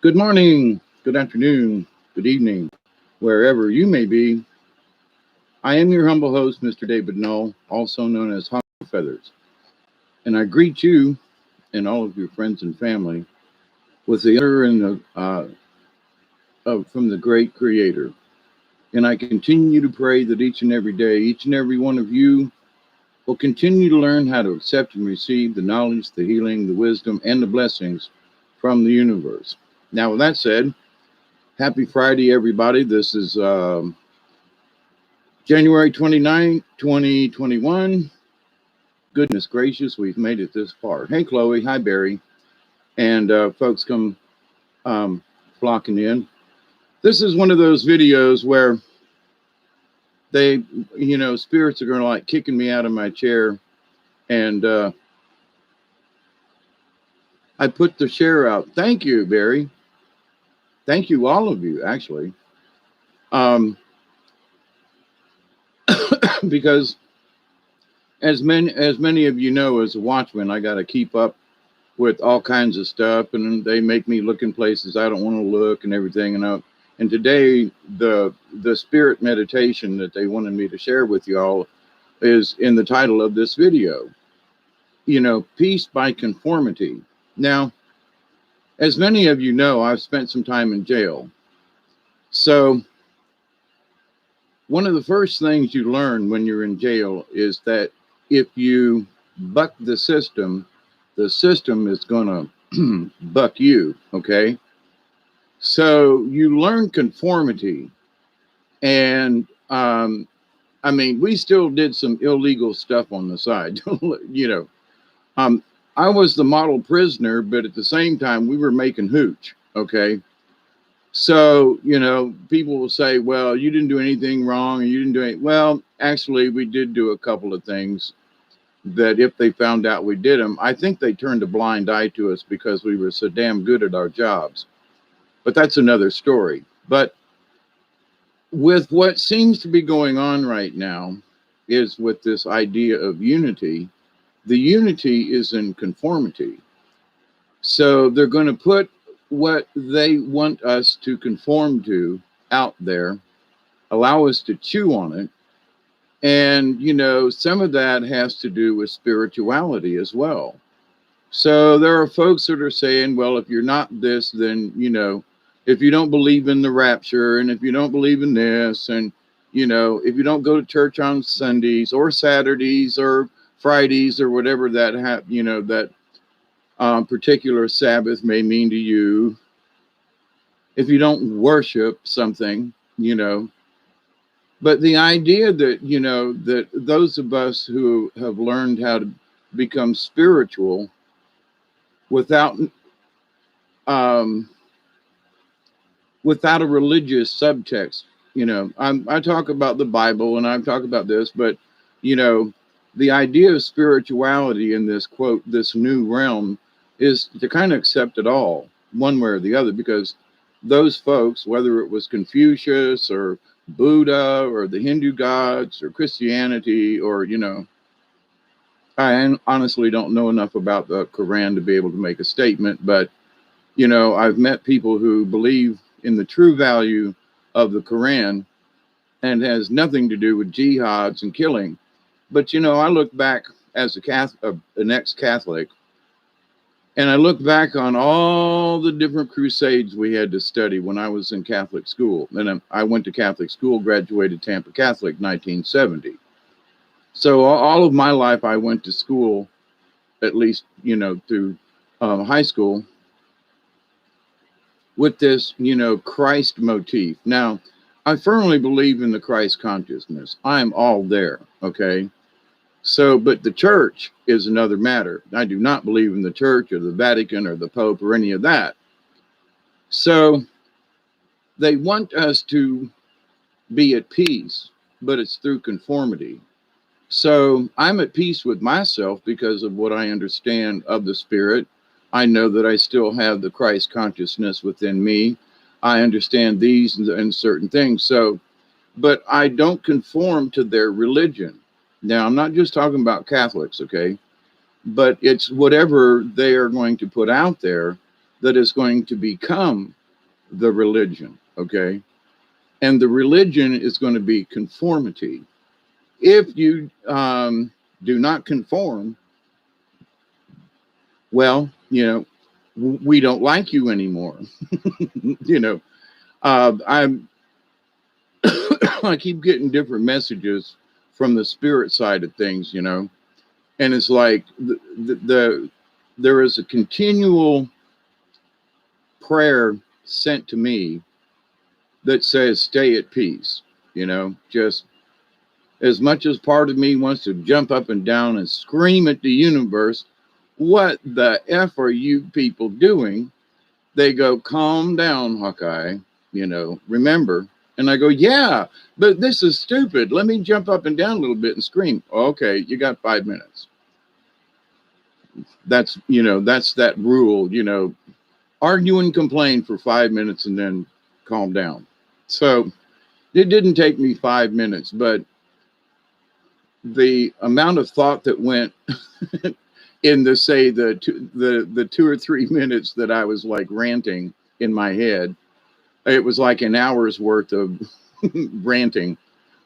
Good morning, good afternoon, good evening, wherever you may be. I am your humble host, Mr. David Null, also known as Humble Feathers, and I greet you and all of your friends and family with the honor and from the great Creator. And I continue to pray that each and every day, each and every one of you will continue to learn how to accept and receive the knowledge, the healing, the wisdom, and the blessings from the universe. Now, with that said, happy Friday, everybody. This is January 29th, 2021. Goodness gracious, we've made it this far. Hey, Chloe. Hi, Barry. And folks come um, flocking in. This is one of those videos where they, spirits are going to like kicking me out of my chair. And I put the share out. Thank you, Barry. Thank you, all of you, actually. Um, because as many of you know, as a watchman, I got to keep up with all kinds of stuff, and they make me look in places I don't want to look and everything. And today, the spirit meditation that they wanted me to share with you all is in the title of this video. Peace by conformity. Now, as many of you know, I've spent some time in jail. So one of the first things you learn when you're in jail is that if you buck the system is going to buck you, okay? So you learn conformity. And I mean, we still did some illegal stuff on the side, you know. Um, I was the model prisoner, but at the same time, we were making hooch, okay? So, people will say, well, you didn't do anything wrong, and you didn't do it. Well, actually, we did do a couple of things that if they found out we did them, I think they turned a blind eye to us because we were so damn good at our jobs. But that's another story. But with what seems to be going on right now is with this idea of unity, the unity is in conformity. So they're going to put what they want us to conform to out there, allow us to chew on it. And, some of that has to do with spirituality as well. So there are folks that are saying, well, if you're not this, then, if you don't believe in the rapture, and if you don't believe in this, and, if you don't go to church on Sundays or Saturdays or Fridays or whatever that particular Sabbath may mean to you, if you don't worship something, but the idea that, that those of us who have learned how to become spiritual without um, without a religious subtext. I talk about the Bible and I talk about this, but the idea of spirituality in this quote, this new realm, is to kind of accept it all, one way or the other, because those folks, whether it was Confucius or Buddha or the Hindu gods or Christianity, or I honestly don't know enough about the Quran to be able to make a statement, but I've met people who believe in the true value of the Quran and has nothing to do with jihads and killing. But I look back as an ex-Catholic, and I look back on all the different crusades we had to study when I was in Catholic school. And I went to Catholic school, graduated Tampa Catholic 1970. So all of my life I went to school, at least through high school, with this, Christ motif. Now, I firmly believe in the Christ consciousness. I'm all there, okay? So, but the church is another matter. I do not believe in the church or the Vatican or the Pope or any of that. So, they want us to be at peace, but it's through conformity. So, I'm at peace with myself because of what I understand of the Spirit. I know that I still have the Christ consciousness within me. I understand these and certain things. So, but I don't conform to their religion. Now, I'm not just talking about Catholics, okay? But it's whatever they are going to put out there. that is going to become the religion, okay? And the religion is going to be conformity. If you do not conform, well, we don't like you anymore. you know, I'm I keep getting different messages from the spirit side of things, and it's like there is a continual prayer sent to me that says, "Stay at peace." Just as much as part of me wants to jump up and down and scream at the universe, "What the F are you people doing?" They go, "Calm down, Hawkeye, remember." And I go, "Yeah, but this is stupid. Let me jump up and down a little bit and scream." "Okay, you got 5 minutes." That's that rule, argue and complain for 5 minutes and then calm down. So it didn't take me 5 minutes, but the amount of thought that went in the 2 or 3 minutes that I was like ranting in my head, it was like an hour's worth of ranting.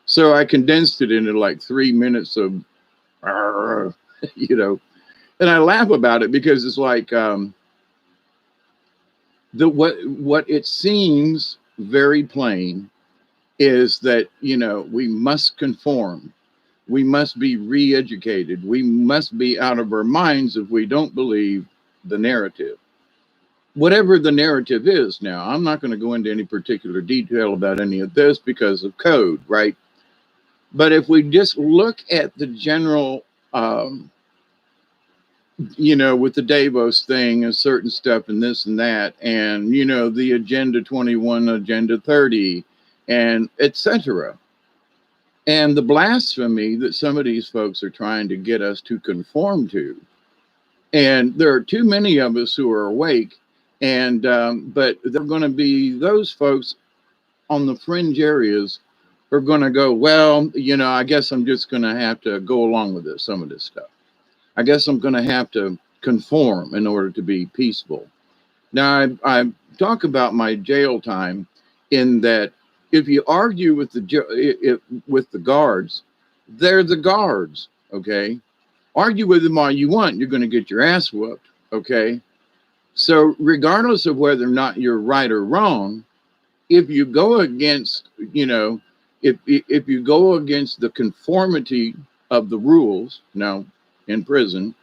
So I condensed it into like 3 minutes of, and I laugh about it because it's like what it seems very plain is that we must conform. We must be re-educated. We must be out of our minds if we don't believe the narrative. Whatever the narrative is now, I'm not going to go into any particular detail about any of this because of code, right? But if we just look at the general, with the Davos thing and certain stuff and this and that, and, the Agenda 21, Agenda 30, and etc. And the blasphemy that some of these folks are trying to get us to conform to. And there are too many of us who are awake. And but they're going to be those folks on the fringe areas are going to go, well, I guess I'm just going to have to go along with some of this stuff. I guess I'm going to have to conform in order to be peaceful. Now, I talk about my jail time in that if you argue with the guards, they're the guards, okay? Argue with them all you want, you're going to get your ass whooped, okay? So regardless of whether or not you're right or wrong, if you go against, if you go against the conformity of the rules, now in prison,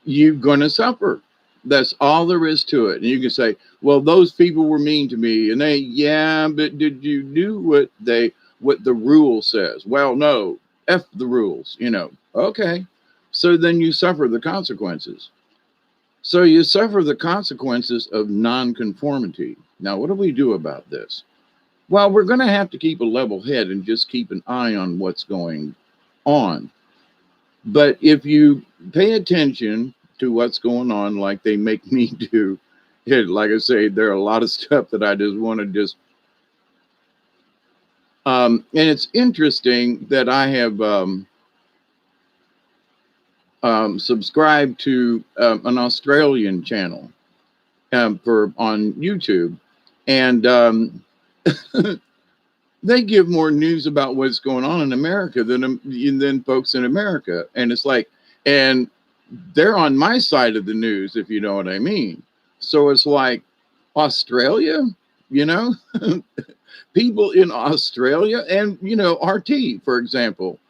you're going to suffer. That's all there is to it. And you can say, well, those people were mean to me. And yeah, but did you do what the rule says? Well, no, F the rules, Okay. So then you suffer the consequences. So you suffer the consequences of nonconformity. Now, what do we do about this? Well, we're going to have to keep a level head and just keep an eye on what's going on. But if you pay attention to what's going on, like they make me do, like I say, there are a lot of stuff that I just want to just. And it's interesting that I have subscribed to an Australian channel on YouTube, and they give more news about what's going on in America than folks in America, and it's like, and they're on my side of the news, if you know what I mean. So it's like Australia, people in Australia and, RT, for example,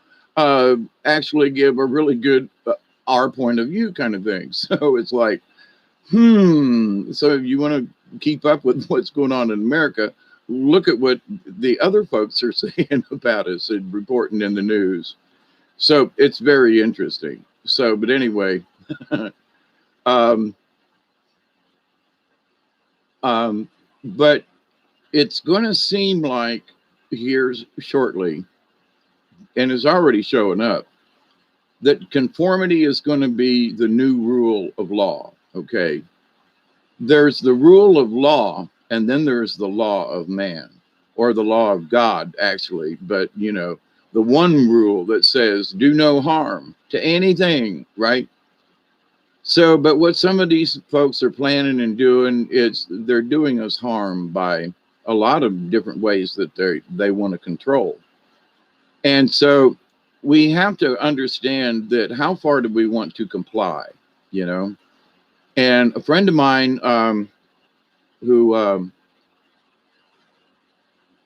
actually give a really good our point of view kind of thing. So it's like, so if you want to keep up with what's going on in America, look at what the other folks are saying about us and reporting in the news. So it's very interesting. So, but anyway, but it's going to seem like here shortly, and is already showing up, that conformity is going to be the new rule of law. Okay. There's the rule of law, and then there's the law of man, or the law of God, actually. But, the one rule that says do no harm to anything, right? So, but what some of these folks are planning and doing, they're doing us harm by a lot of different ways that they want to control. And so we have to understand that how far do we want to comply, you know? And a friend of mine who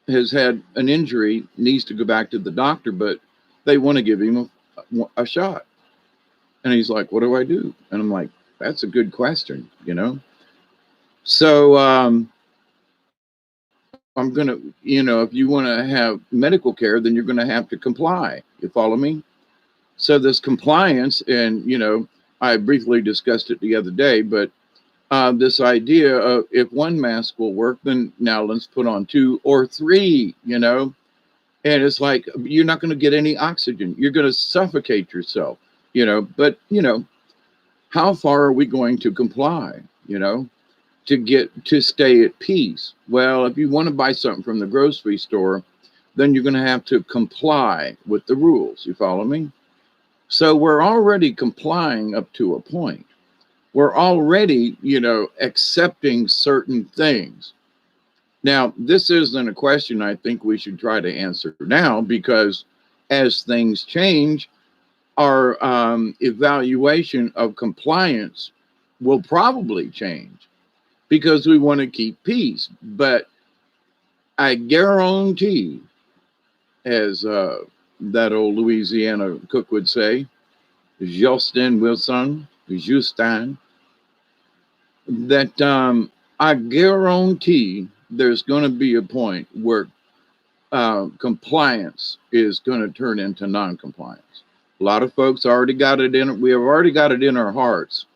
has had an injury needs to go back to the doctor, but they want to give him a shot. And he's like, what do I do? And I'm like, that's a good question, you know? So I'm going to, if you want to have medical care, then you're going to have to comply. You follow me? So this compliance, and, I briefly discussed it the other day, but this idea of if one mask will work, then now let's put on 2 or 3, and it's like, you're not going to get any oxygen. You're going to suffocate yourself, but, how far are we going to comply, to stay at peace? Well, if you want to buy something from the grocery store, then you're going to have to comply with the rules. You follow me? So we're already complying up to a point. We're already, accepting certain things. Now, this isn't a question I think we should try to answer now, because as things change, our evaluation of compliance will probably change because we want to keep peace. But I guarantee, as that old Louisiana cook would say, Justin Wilson, Justin, that I guarantee there's going to be a point where compliance is going to turn into non-compliance. A lot of folks already got it in. We have already got it in our hearts.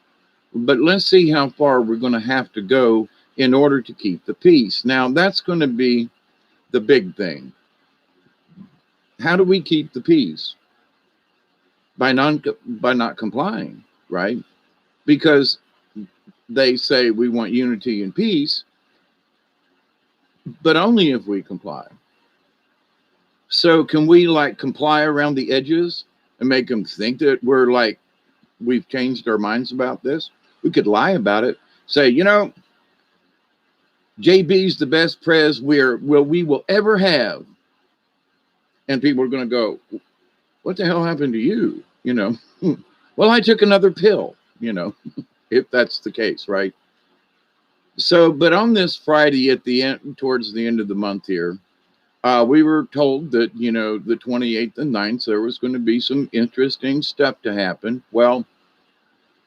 But let's see how far we're going to have to go in order to keep the peace. Now, that's going to be the big thing. How do we keep the peace? By not complying, right? Because they say we want unity and peace, but only if we comply. So can we comply around the edges and make them think that we've changed our minds about this? We could lie about it. Say, JB's the best prez we will ever have. And people are going to go, what the hell happened to you? Well, I took another pill, if that's the case, right? So, but on this Friday at the end, towards the end of the month here, we were told that, the 28th and 9th, there was going to be some interesting stuff to happen. Well,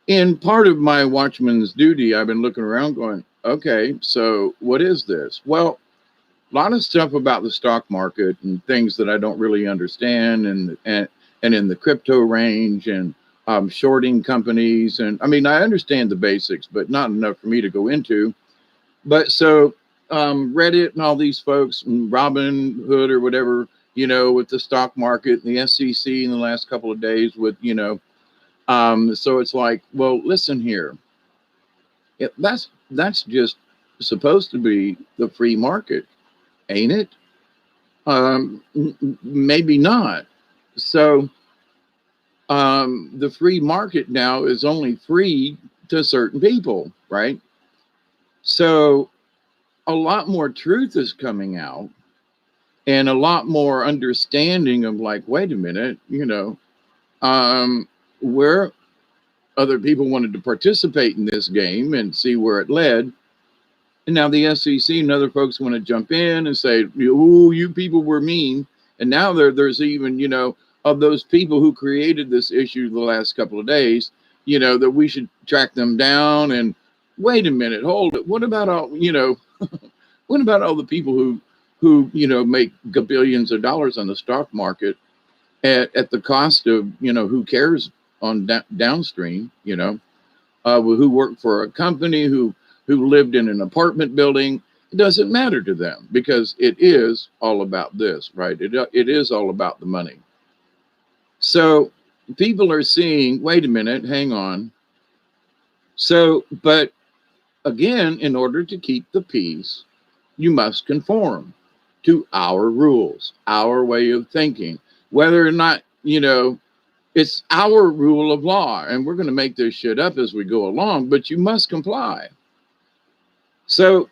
in part of my watchman's duty, I've been looking around going, okay, so what is this? Well, a lot of stuff about the stock market and things that I don't really understand, and in the crypto range, and shorting companies. And I mean, I understand the basics, but not enough for me to go into. But so Reddit and all these folks, and Robin Hood or whatever, with the stock market and the SEC in the last couple of days with, so it's like, well, listen here. That's just supposed to be the free market, ain't it? Maybe not. So the free market now is only free to certain people, right? So a lot more truth is coming out, and a lot more understanding of wait a minute, where other people wanted to participate in this game and see where it led. And now the SEC and other folks want to jump in and say, "Ooh, you people were mean." And now there's even, of those people who created this issue the last couple of days, that we should track them down. And wait a minute, hold it. What about all, what about all the people who make billions of dollars on the stock market at the cost of, who cares on downstream, who work for a company, who lived in an apartment building? It doesn't matter to them, because it is all about this, right? It is all about the money. So people are seeing, wait a minute, hang on. So, but again, in order to keep the peace, you must conform to our rules, our way of thinking, whether or not, It's our rule of law, and we're going to make this shit up as we go along, but you must comply. So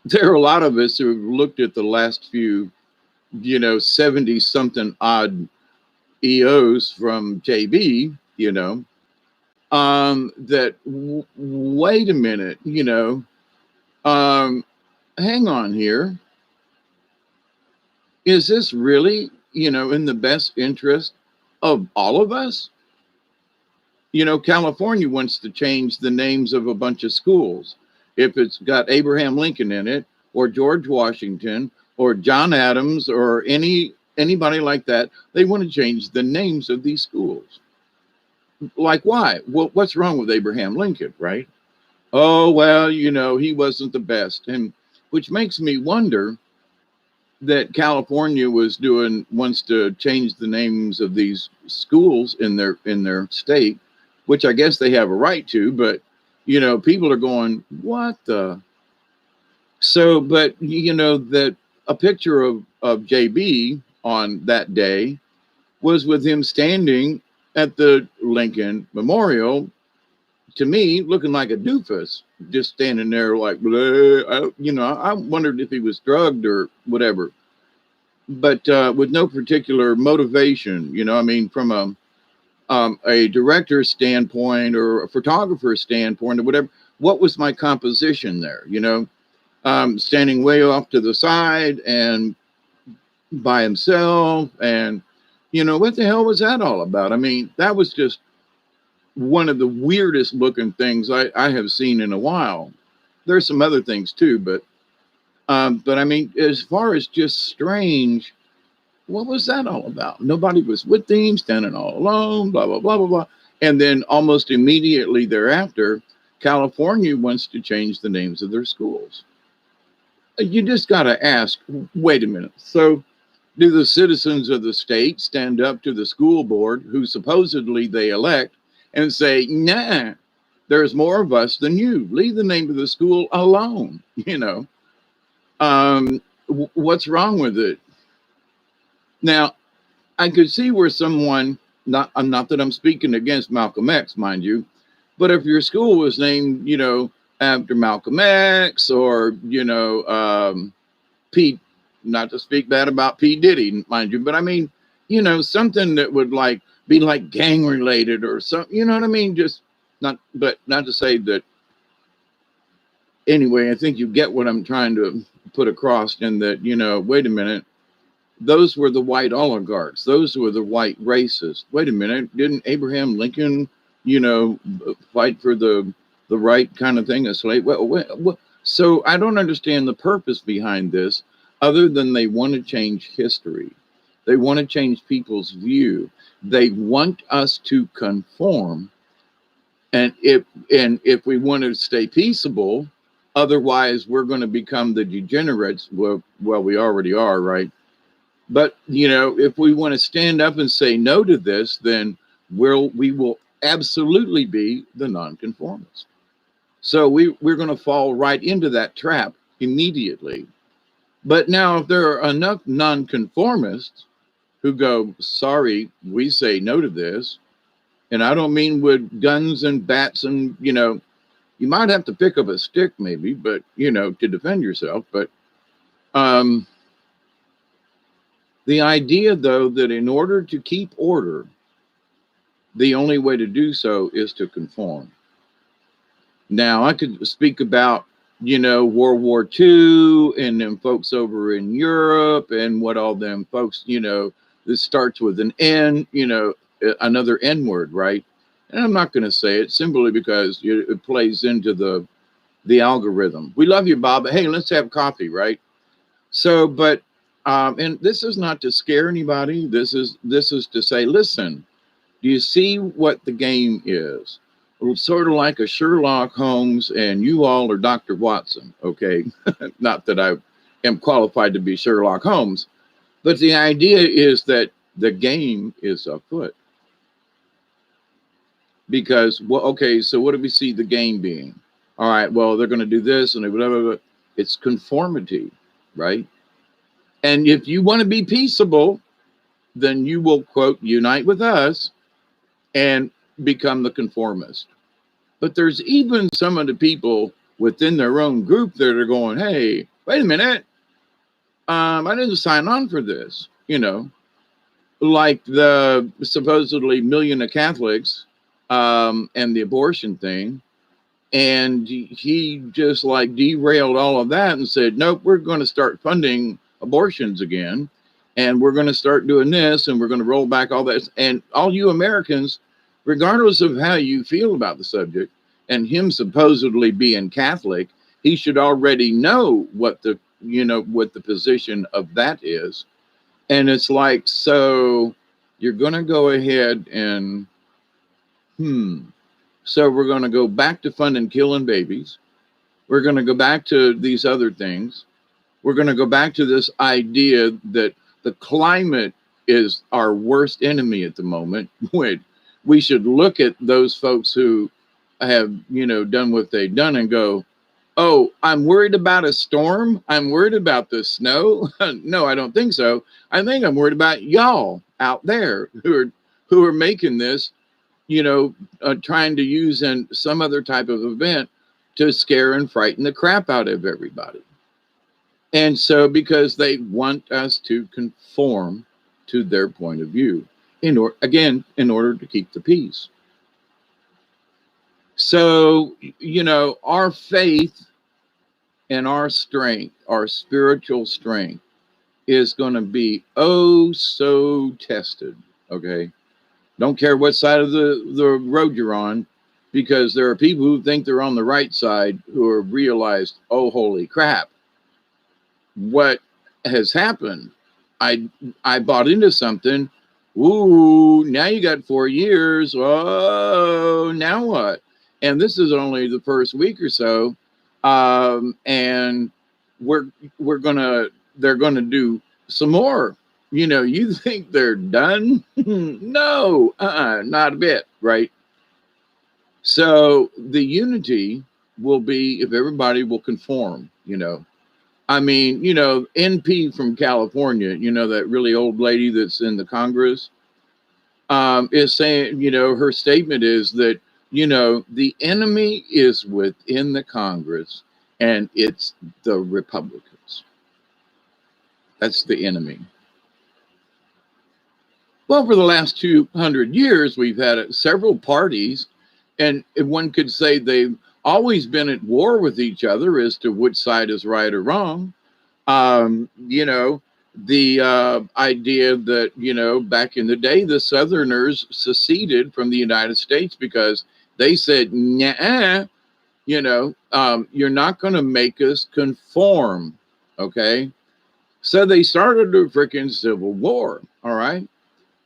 there are a lot of us who have looked at the last few, 70 something odd EOs from JB, that wait a minute, hang on here. Is this really, in the best interest of all of us? California wants to change the names of a bunch of schools. If it's got Abraham Lincoln in it, or George Washington, or John Adams, or anybody like that, they want to change the names of these schools. Like, why? Well, what's wrong with Abraham Lincoln, right? Oh, well, he wasn't the best. And which makes me wonder that California wants to change the names of these schools in their state, which I guess they have a right to, but people are going, what the? So, but that a picture of JB on that day was with him standing at the Lincoln Memorial, to me, looking like a doofus, just standing there like, I wondered if he was drugged or whatever, but with no particular motivation, from a director's standpoint or a photographer's standpoint or whatever. What was my composition there? Standing way off to the side and by himself, and what the hell was that all about? I mean, that was just one of the weirdest looking things I have seen in a while. There's some other things too, but I mean, as far as just strange, what was that all about? Nobody was with him, standing all alone, blah, blah, blah, blah, blah. And then almost immediately thereafter, California wants to change the names of their schools. You just got to ask, wait a minute. So do the citizens of the state stand up to the school board, who supposedly they elect, and say, nah, there's more of us than you. Leave the name of the school alone. What's wrong with it? Now, I could see where someone, not that I'm speaking against Malcolm X, mind you, but if your school was named, after Malcolm X, or, Pete, not to speak bad about P. Diddy, mind you, but I mean, something that would be like gang related or something, you know what I mean? Just not to say that. Anyway, I think you get what I'm trying to put across, in that, wait a minute. Those were the white oligarchs. Those were the white racists. Wait a minute. Didn't Abraham Lincoln, fight for the right kind of thing, a slave? Well, so I don't understand the purpose behind this, other than they want to change history. They want to change people's view. They want us to conform. And if we want to stay peaceable, otherwise we're going to become the degenerates. Well, we already are, right? But, if we want to stand up and say no to this, then we will absolutely be the nonconformists. So we're going to fall right into that trap immediately. But now, if there are enough nonconformists who go, sorry, we say no to this, and I don't mean with guns and bats and, you might have to pick up a stick maybe, but, to defend yourself. But the idea, though, that in order to keep order, the only way to do so is to conform. Now, I could speak about, World War II and them folks over in Europe and what all them folks, this starts with an N, another N word, right? And I'm not going to say it simply because it plays into the algorithm. We love you, Bob, but hey, let's have coffee, right? So, but and this is not to scare anybody. This is to say, listen, do you see what the game is? It's sort of like a Sherlock Holmes, and you all are Dr. Watson, okay? Not that I am qualified to be Sherlock Holmes, but the idea is that the game is afoot. Because, well, okay, so what do we see the game being? All right, well, they're going to do this and blah, blah, blah. It's conformity, right? And if you want to be peaceable, then you will, quote, unite with us and become the conformist. But there's even some of the people within their own group that are going, hey, wait a minute, I didn't sign on for this, like the supposedly million of Catholics and the abortion thing. And he just like derailed all of that and said, nope, we're going to start funding abortions again. And we're going to start doing this, and we're going to roll back all that. And all you Americans, regardless of how you feel about the subject, and him supposedly being Catholic, he should already know what the position of that is. And it's like, so you're going to go ahead and, so we're going to go back to funding killing babies. We're going to go back to these other things. We're going to go back to this idea that the climate is our worst enemy at the moment. We should look at those folks who have, done what they've done and go, oh, I'm worried about a storm. I'm worried about the snow. No, I don't think so. I think I'm worried about y'all out there who are making this, trying to use in some other type of event to scare and frighten the crap out of everybody. And so because they want us to conform to their point of view, in order to keep the peace. So, our faith and our strength, our spiritual strength, is going to be oh so tested. Okay. Don't care what side of the road you're on, because there are people who think they're on the right side who have realized, oh, holy crap, what has happened? I bought into something. Ooh, now you got 4 years. Oh, now what? And this is only the first week or so. And they're gonna do some more. You think they're done? No, not a bit, right? So the unity will be if everybody will conform, I mean, NP from California, that really old lady that's in the Congress, is saying, her statement is that, the enemy is within the Congress, and it's the Republicans. That's the enemy. Well, for the last 200 years, we've had several parties, and one could say they've always been at war with each other as to which side is right or wrong. The idea that, back in the day, the Southerners seceded from the United States because they said, nah, you're not going to make us conform. Okay. So they started a freaking civil war. All right.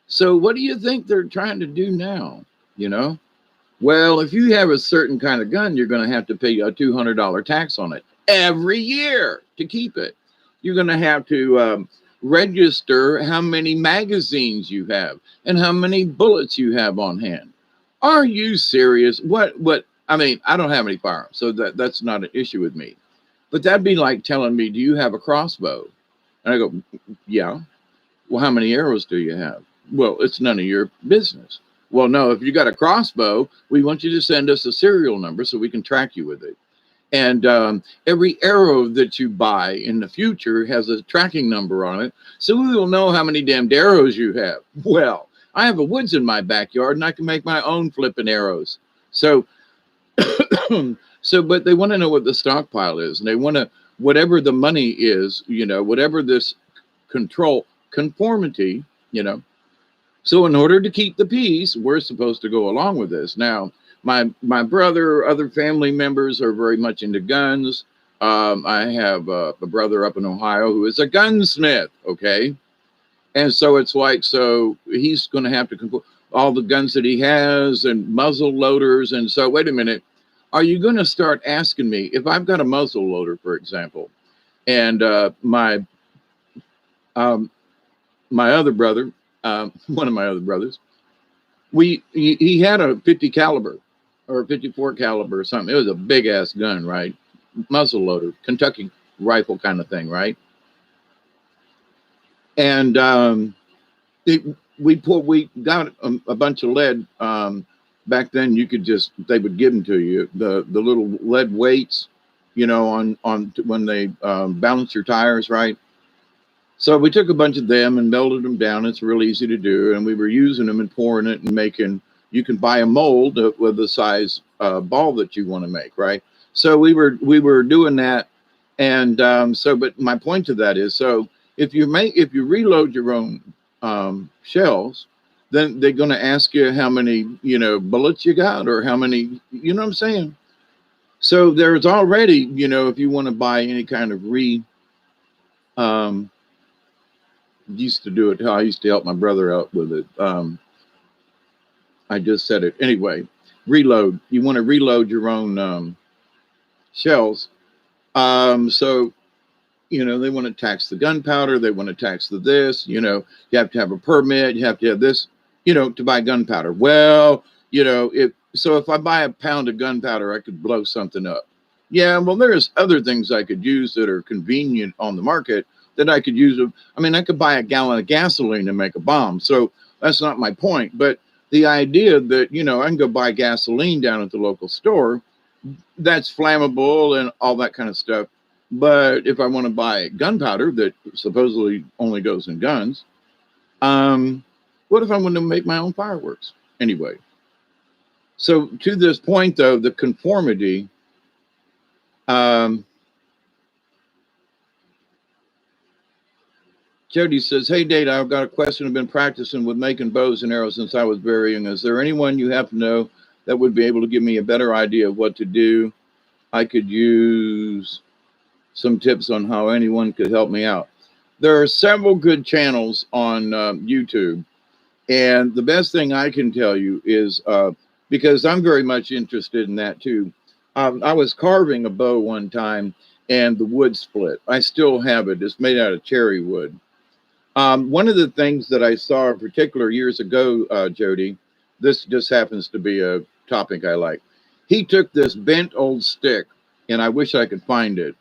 So what do you think they're trying to do now? Well, if you have a certain kind of gun, you're going to have to pay a $200 tax on it every year to keep it. You're going to have to register how many magazines you have and how many bullets you have on hand. Are you serious? What? I mean, I don't have any firearms, so that's not an issue with me. But that'd be like telling me, do you have a crossbow? And I go, yeah. Well, how many arrows do you have? Well, it's none of your business. Well, no, if you got a crossbow, we want you to send us a serial number so we can track you with it. And every arrow that you buy in the future has a tracking number on it, so we will know how many damned arrows you have. Well, I have a woods in my backyard, and I can make my own flipping arrows. So, but they want to know what the stockpile is, and they want to, whatever the money is, whatever this conformity, So in order to keep the peace, we're supposed to go along with this. Now, my brother, other family members are very much into guns. I have a brother up in Ohio who is a gunsmith, okay? And so it's like, so he's going to have to control all the guns that he has and muzzle loaders. And so, wait a minute, are you going to start asking me if I've got a muzzle loader, for example, and my other brother, one of my other brothers, he had a 50 caliber or 54 caliber or something. It was a big ass gun, right? Muzzle loader, Kentucky rifle kind of thing, right? And it, we got a bunch of lead. Back then, you could just, they would give them to you, the little lead weights, you know, on when they balance your tires, right? So we took a bunch of them and melted them down. It's real easy to do, and we were using them and pouring it and making. You can buy a mold with the size ball that you want to make, right? So we were doing that, and so. But my point to that is, so if you reload your own shells, then they're going to ask you how many, you know, bullets you got or how many, you know what I'm saying? So there's already, you know, if you want to buy any kind of um, used to do it. I used to help my brother out with it. I just said it anyway. Reload. You want to reload your own shells. So you know they want to tax the gunpowder. They want to tax the this. You know you have to have a permit. You have to have this. You know to buy gunpowder. Well, you know if I buy a pound of gunpowder, I could blow something up. Yeah, well, there's other things I could use that are convenient on the market that I could use. I mean, I could buy a gallon of gasoline and make a bomb. So that's not my point. But the idea that, you know, I can go buy gasoline down at the local store, that's flammable and all that kind of stuff. But if I want to buy gunpowder that supposedly only goes in guns, what if I want to make my own fireworks? Anyway, so to this point, though, the conformity, Jody says, hey, Data, I've got a question. I've been practicing with making bows and arrows since I was very young. Is there anyone you happen to know that would be able to give me a better idea of what to do? I could use some tips on how anyone could help me out. There are several good channels on YouTube. And the best thing I can tell you is, because I'm very much interested in that too. I was carving a bow one time and the wood split. I still have it. It's made out of cherry wood. One of the things that I saw in particular years ago, Jody, this just happens to be a topic I like. He took this bent old stick, and I wish I could find it,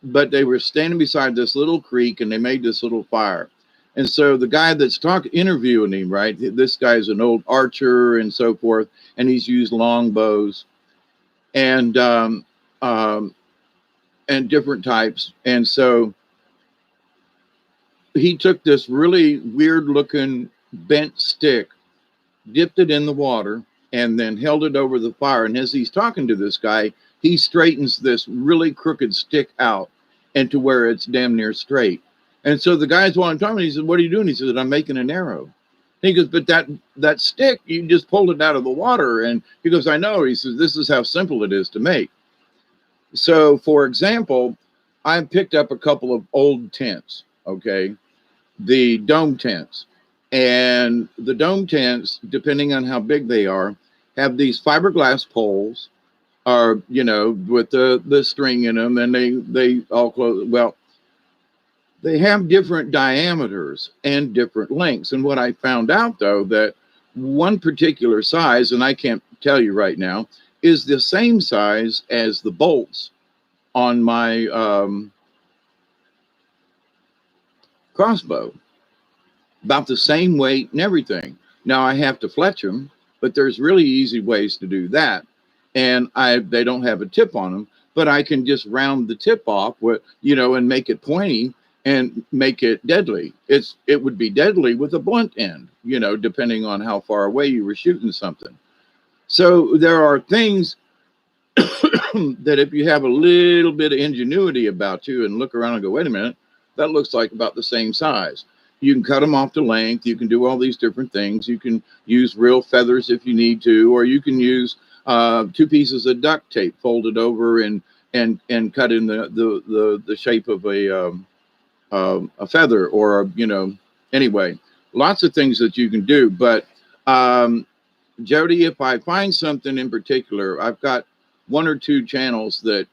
but they were standing beside this little creek and they made this little fire. And so the guy that's interviewing him, right? This guy's an old archer and so forth, and he's used long bows and different types. And so he took this really weird looking bent stick, dipped it in the water, and then held it over the fire. And as he's talking to this guy, he straightens this really crooked stick out and to where it's damn near straight. And so the guy's wanting to talk to me. He said, what are you doing? He said, I'm making an arrow. And he goes, but that stick, you just pulled it out of the water. And he goes, I know. He says, this is how simple it is to make. So, for example, I picked up a couple of old tents, okay? The dome tents. And the dome tents, depending on how big they are, have these fiberglass poles, are, you know, with the string in them, and they all close. Well, they have different diameters and different lengths. And what I found out, though, that one particular size, and I can't tell you right now, is the same size as the bolts on my crossbow. About the same weight and everything. Now I have to fletch them, but there's really easy ways to do that. And they don't have a tip on them, but I can just round the tip off with, you know, and make it pointy and make it deadly. It would be deadly with a blunt end, you know, depending on how far away you were shooting something. So there are things that if you have a little bit of ingenuity about you and look around and go, wait a minute, that looks like about the same size. You can cut them off to length. You can do all these different things. You can use real feathers if you need to, or you can use 2 pieces of duct tape folded over and cut in the shape of a feather, or, you know, anyway, lots of things that you can do. But Jody, if I find something in particular, I've got 1 or 2 channels that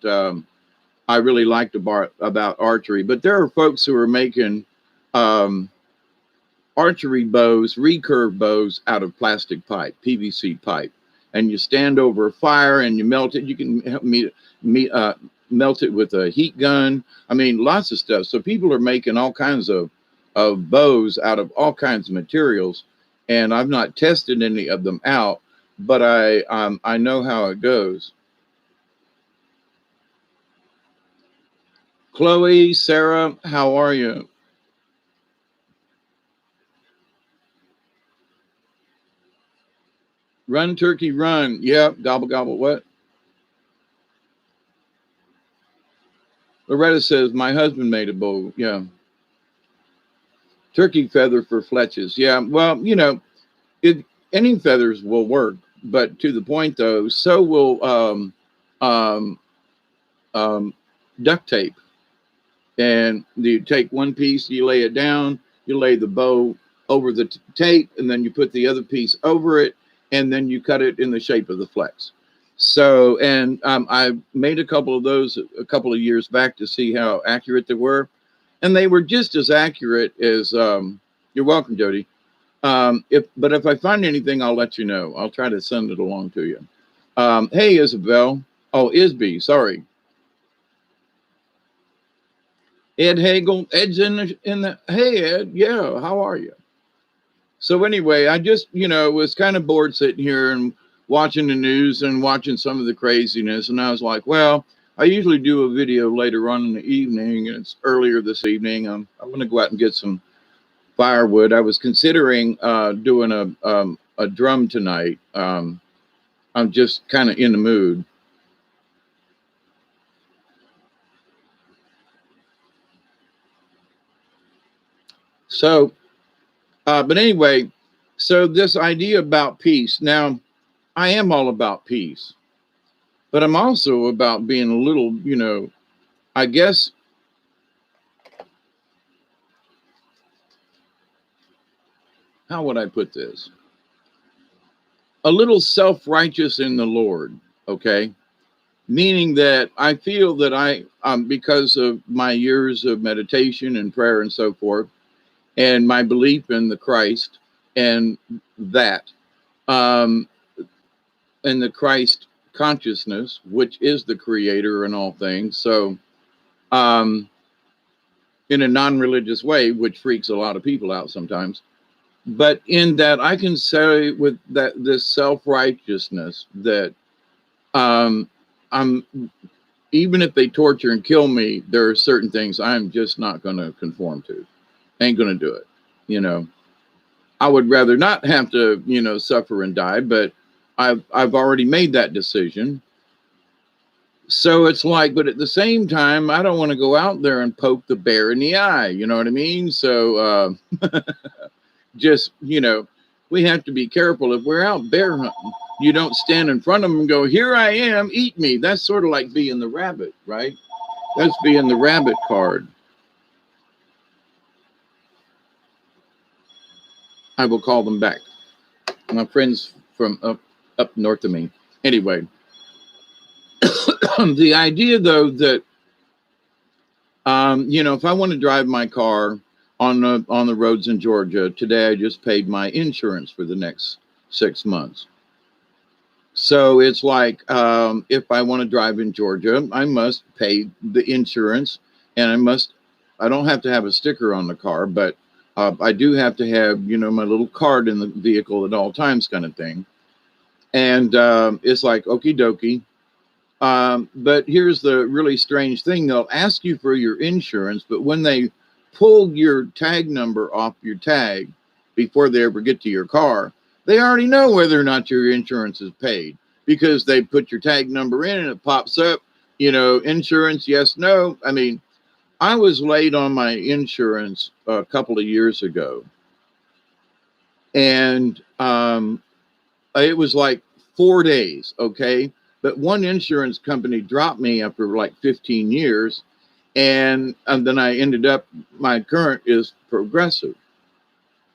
I really liked about archery. But there are folks who are making archery bows, recurve bows out of plastic pipe, PVC pipe, and you stand over a fire and you melt it. You can melt it with a heat gun. I mean, lots of stuff. So people are making all kinds of of bows out of all kinds of materials, and I've not tested any of them out, but I know how it goes. Chloe, Sarah, how are you? Run, turkey, run. Yep, gobble, gobble. What? Loretta says, my husband made a bow. Yeah. Turkey feather for fletches. Yeah. Well, it any feathers will work, but to the point though, so will um, um, duct tape. And you take one piece, you lay it down, you lay the bow over the tape, and then you put the other piece over it, and then you cut it in the shape of the flex. So, and I made a couple of those a couple of years back to see how accurate they were, and they were just as accurate as. You're welcome, Jody. If I find anything, I'll let you know. I'll try to send it along to you. Hey, Isabel. Oh, Isby. Sorry. Ed Hagel. Ed's in the. Hey, Ed. Yeah. How are you? So anyway, I just was kind of bored sitting here and watching the news and watching some of the craziness, and I was like, well, I usually do a video later on in the evening, and it's earlier this evening. I'm going to go out and get some firewood. I was considering doing a drum tonight. I'm just kind of in the mood. So, but anyway, so this idea about peace. Now, I am all about peace, but I'm also about being a little, I guess, how would I put this? A little self-righteous in the Lord, okay? Meaning that I feel that because of my years of meditation and prayer and so forth, and my belief in the Christ and that, um, and the Christ consciousness, which is the creator in all things. So, um, in a non-religious way, which freaks a lot of people out sometimes, but in that I can say with that this self-righteousness that I'm even if they torture and kill me, there are certain things I'm just not going to conform to. Ain't going to do it. I would rather not have to, suffer and die, but I've already made that decision. So it's like, but at the same time, I don't want to go out there and poke the bear in the eye. You know what I mean? So just, we have to be careful. If we're out bear hunting, you don't stand in front of them and go, here I am, eat me. That's sort of like being the rabbit, right? That's being the rabbit card. I will call them back. My friends from up north of me. Anyway, the idea though that if I want to drive my car on the roads in Georgia today, I just paid my insurance for the next 6 months. So it's like if I want to drive in Georgia, I must pay the insurance, and I don't have to have a sticker on the car, but I do have to have, my little card in the vehicle at all times kind of thing. And it's like, okie dokie. But here's the really strange thing. They'll ask you for your insurance, but when they pull your tag number off your tag before they ever get to your car, they already know whether or not your insurance is paid because they put your tag number in and it pops up, insurance, yes, no. I mean, I was late on my insurance a couple of years ago, and it was like 4 days, okay? But one insurance company dropped me after like 15 years, and then I ended up, my current is Progressive,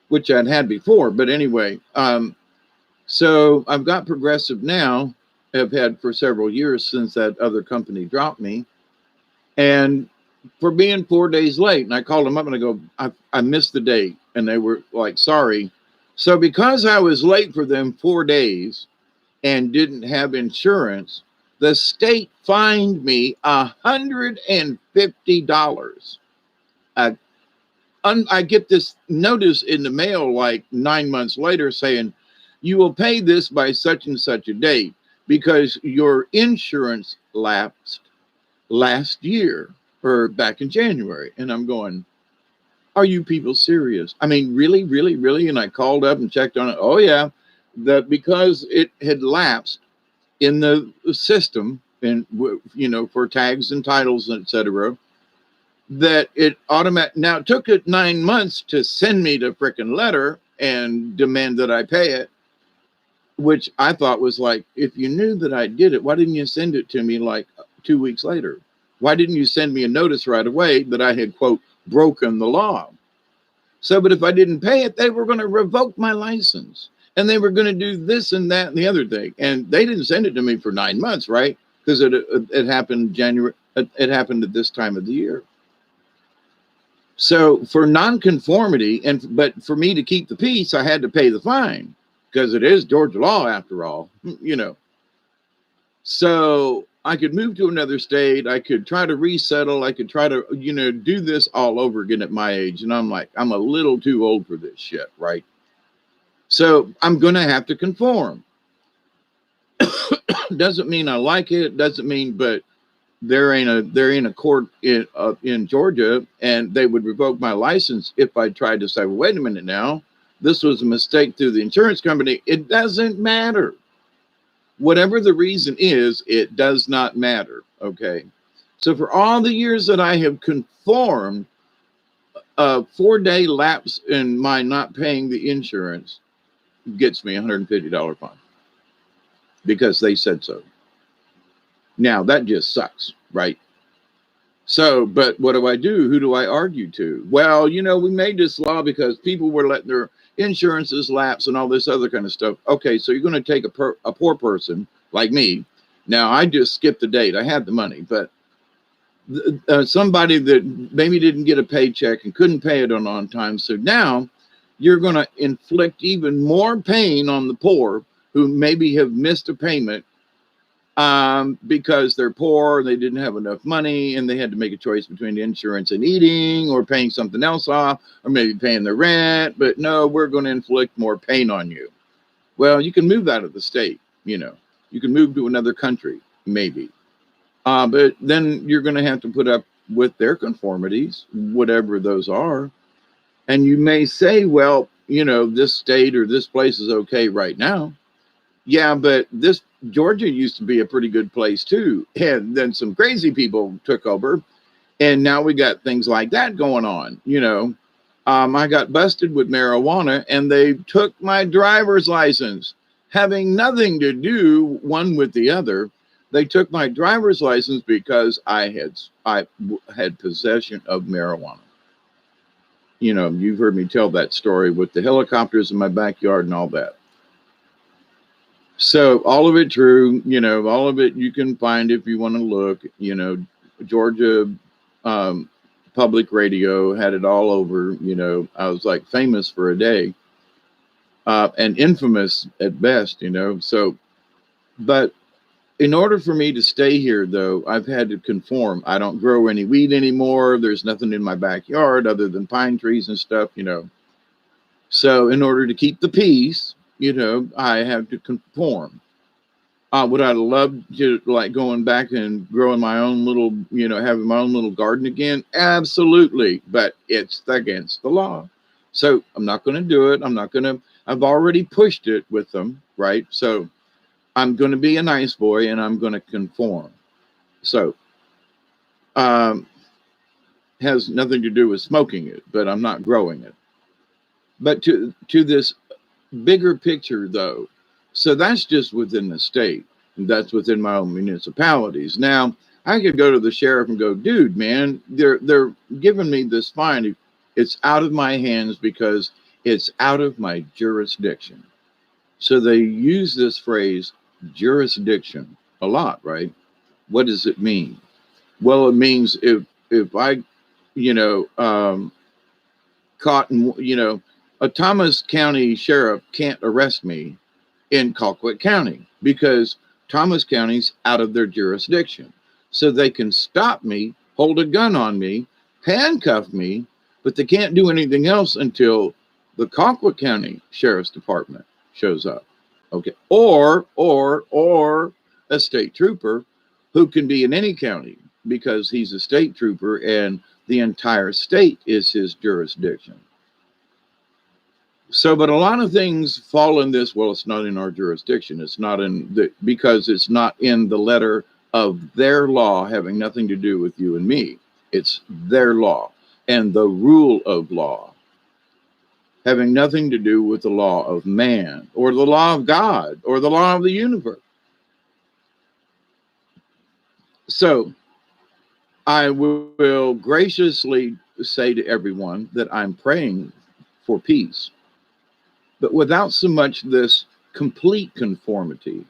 which I'd had before. But anyway, so I've got Progressive now, have had for several years since that other company dropped me. And for being 4 days late, and I called them up and I go, I missed the date. And they were like, sorry. So because I was late for them 4 days and didn't have insurance, the state fined me $150. I get this notice in the mail like 9 months later saying, you will pay this by such and such a date because your insurance lapsed last year or back in January. And I'm going, are you people serious? I mean, really, really, really? And I called up and checked on it. Oh, yeah, that because it had lapsed in the system and, for tags and titles, etc., that it automatic. Now, it took it 9 months to send me the frickin' letter and demand that I pay it, which I thought was like, if you knew that I did it, why didn't you send it to me like 2 weeks later? Why didn't you send me a notice right away that I had, quote, broken the law? So, but if I didn't pay it, they were going to revoke my license and they were going to do this and that and the other thing. And they didn't send it to me for 9 months, right? Because it happened January. It happened at this time of the year. So for nonconformity, but for me to keep the peace, I had to pay the fine because it is Georgia law after all, So I could move to another state. I could try to resettle. I could try to, do this all over again at my age. And I'm like, I'm a little too old for this shit, right? So I'm going to have to conform. Doesn't mean I like it. Doesn't mean, but there ain't a court in Georgia, and they would revoke my license if I tried to say, well, wait a minute now, this was a mistake through the insurance company. It doesn't matter. Whatever the reason is, it does not matter. Okay. So for all the years that I have conformed, a 4-day lapse in my not paying the insurance gets me $150 fine because they said so. Now that just sucks, right? So, but what do I do? Who do I argue to? Well, we made this law because people were letting their insurances lapse and all this other kind of stuff. Okay, so you're going to take a poor person like me. Now, I just skipped the date. I had the money, but somebody that maybe didn't get a paycheck and couldn't pay it on time. So now you're going to inflict even more pain on the poor who maybe have missed a payment because they're poor, they didn't have enough money, and they had to make a choice between insurance and eating or paying something else off or maybe paying the rent. But no, we're going to inflict more pain on you. Well, you can move out of the state, you can move to another country, maybe. But then you're going to have to put up with their conformities, whatever those are. And you may say, well, this state or this place is okay right now. Yeah, but this Georgia used to be a pretty good place too. And then some crazy people took over. And now we got things like that going on. I got busted with marijuana and they took my driver's license, having nothing to do one with the other. They took my driver's license because I had possession of marijuana. You've heard me tell that story with the helicopters in my backyard and all that. So all of it true, all of it you can find if you want to look, Georgia public radio had it all over, I was like famous for a day and infamous at best, so, but in order for me to stay here though, I've had to conform. I don't grow any weed anymore. There's nothing in my backyard other than pine trees and stuff, So in order to keep the peace, I have to conform. Would I love to like going back and growing my own little, having my own little garden again? Absolutely. But it's against the law. So I'm not going to do it. I've already pushed it with them. Right. So I'm going to be a nice boy and I'm going to conform. So, has nothing to do with smoking it, but I'm not growing it. But to this bigger picture though, so that's just within the state, and that's within my own municipalities. Now I could go to the sheriff and go, dude, man, they're giving me this fine. It's out of my hands because it's out of my jurisdiction. So they use this phrase jurisdiction a lot, right? What does it mean? Well, it means if I caught in a Thomas County sheriff can't arrest me in Colquitt County because Thomas County's out of their jurisdiction. So they can stop me, hold a gun on me, handcuff me, but they can't do anything else until the Colquitt County Sheriff's Department shows up. Okay. Or a state trooper who can be in any county because he's a state trooper and the entire state is his jurisdiction. So, but a lot of things fall in this. Well, it's not in our jurisdiction. It's not in the, because it's not in the letter of their law having nothing to do with you and me. It's their law and the rule of law having nothing to do with the law of man or the law of God or the law of the universe. So I will graciously say to everyone that I'm praying for peace, but without so much this complete conformity.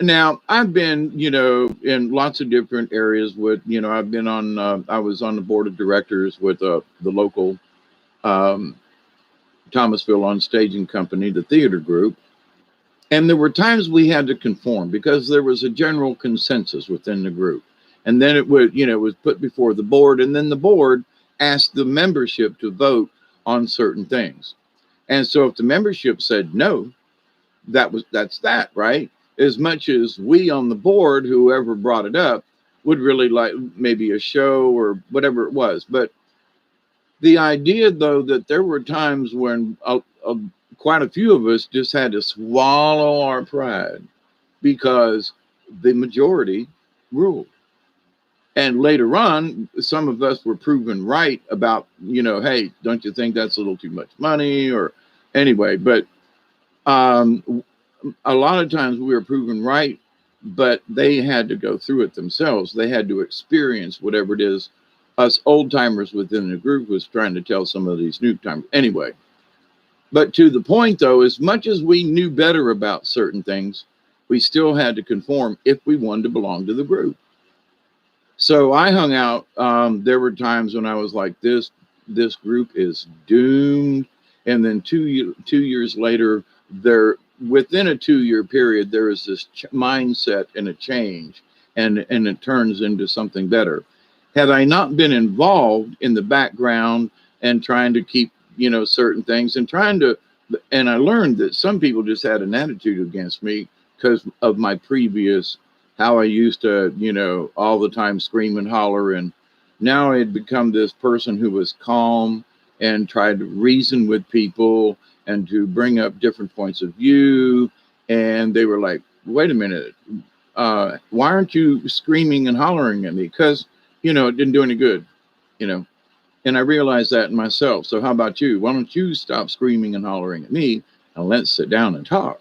Now, I've been, in lots of different areas with, I've been on, I was on the board of directors with the local Thomasville On Staging Company, the theater group. And there were times we had to conform because there was a general consensus within the group. And then it would, it was put before the board, and then the board asked the membership to vote on certain things. And so if the membership said no, that's that, right? As much as we on the board, whoever brought it up, would really like maybe a show or whatever it was. But the idea, though, that there were times when quite a few of us just had to swallow our pride because the majority ruled. And later on, some of us were proven right about, hey, don't you think that's a little too much money? Or anyway, but a lot of times we were proven right, but they had to go through it themselves. They had to experience whatever it is us old timers within the group was trying to tell some of these new timers. Anyway, but to the point, though, as much as we knew better about certain things, we still had to conform if we wanted to belong to the group. So I hung out. There were times when I was like, this group is doomed. And then two years later, within a 2-year period, there is this mindset and a change, and it turns into something better. Had I not been involved in the background and trying to keep, certain things and I learned that some people just had an attitude against me because of my previous, how I used to, all the time scream and holler. And now I had become this person who was calm and tried to reason with people and to bring up different points of view. And they were like, wait a minute, why aren't you screaming and hollering at me? Because, it didn't do any good, And I realized that in myself. So how about you? Why don't you stop screaming and hollering at me and let's sit down and talk?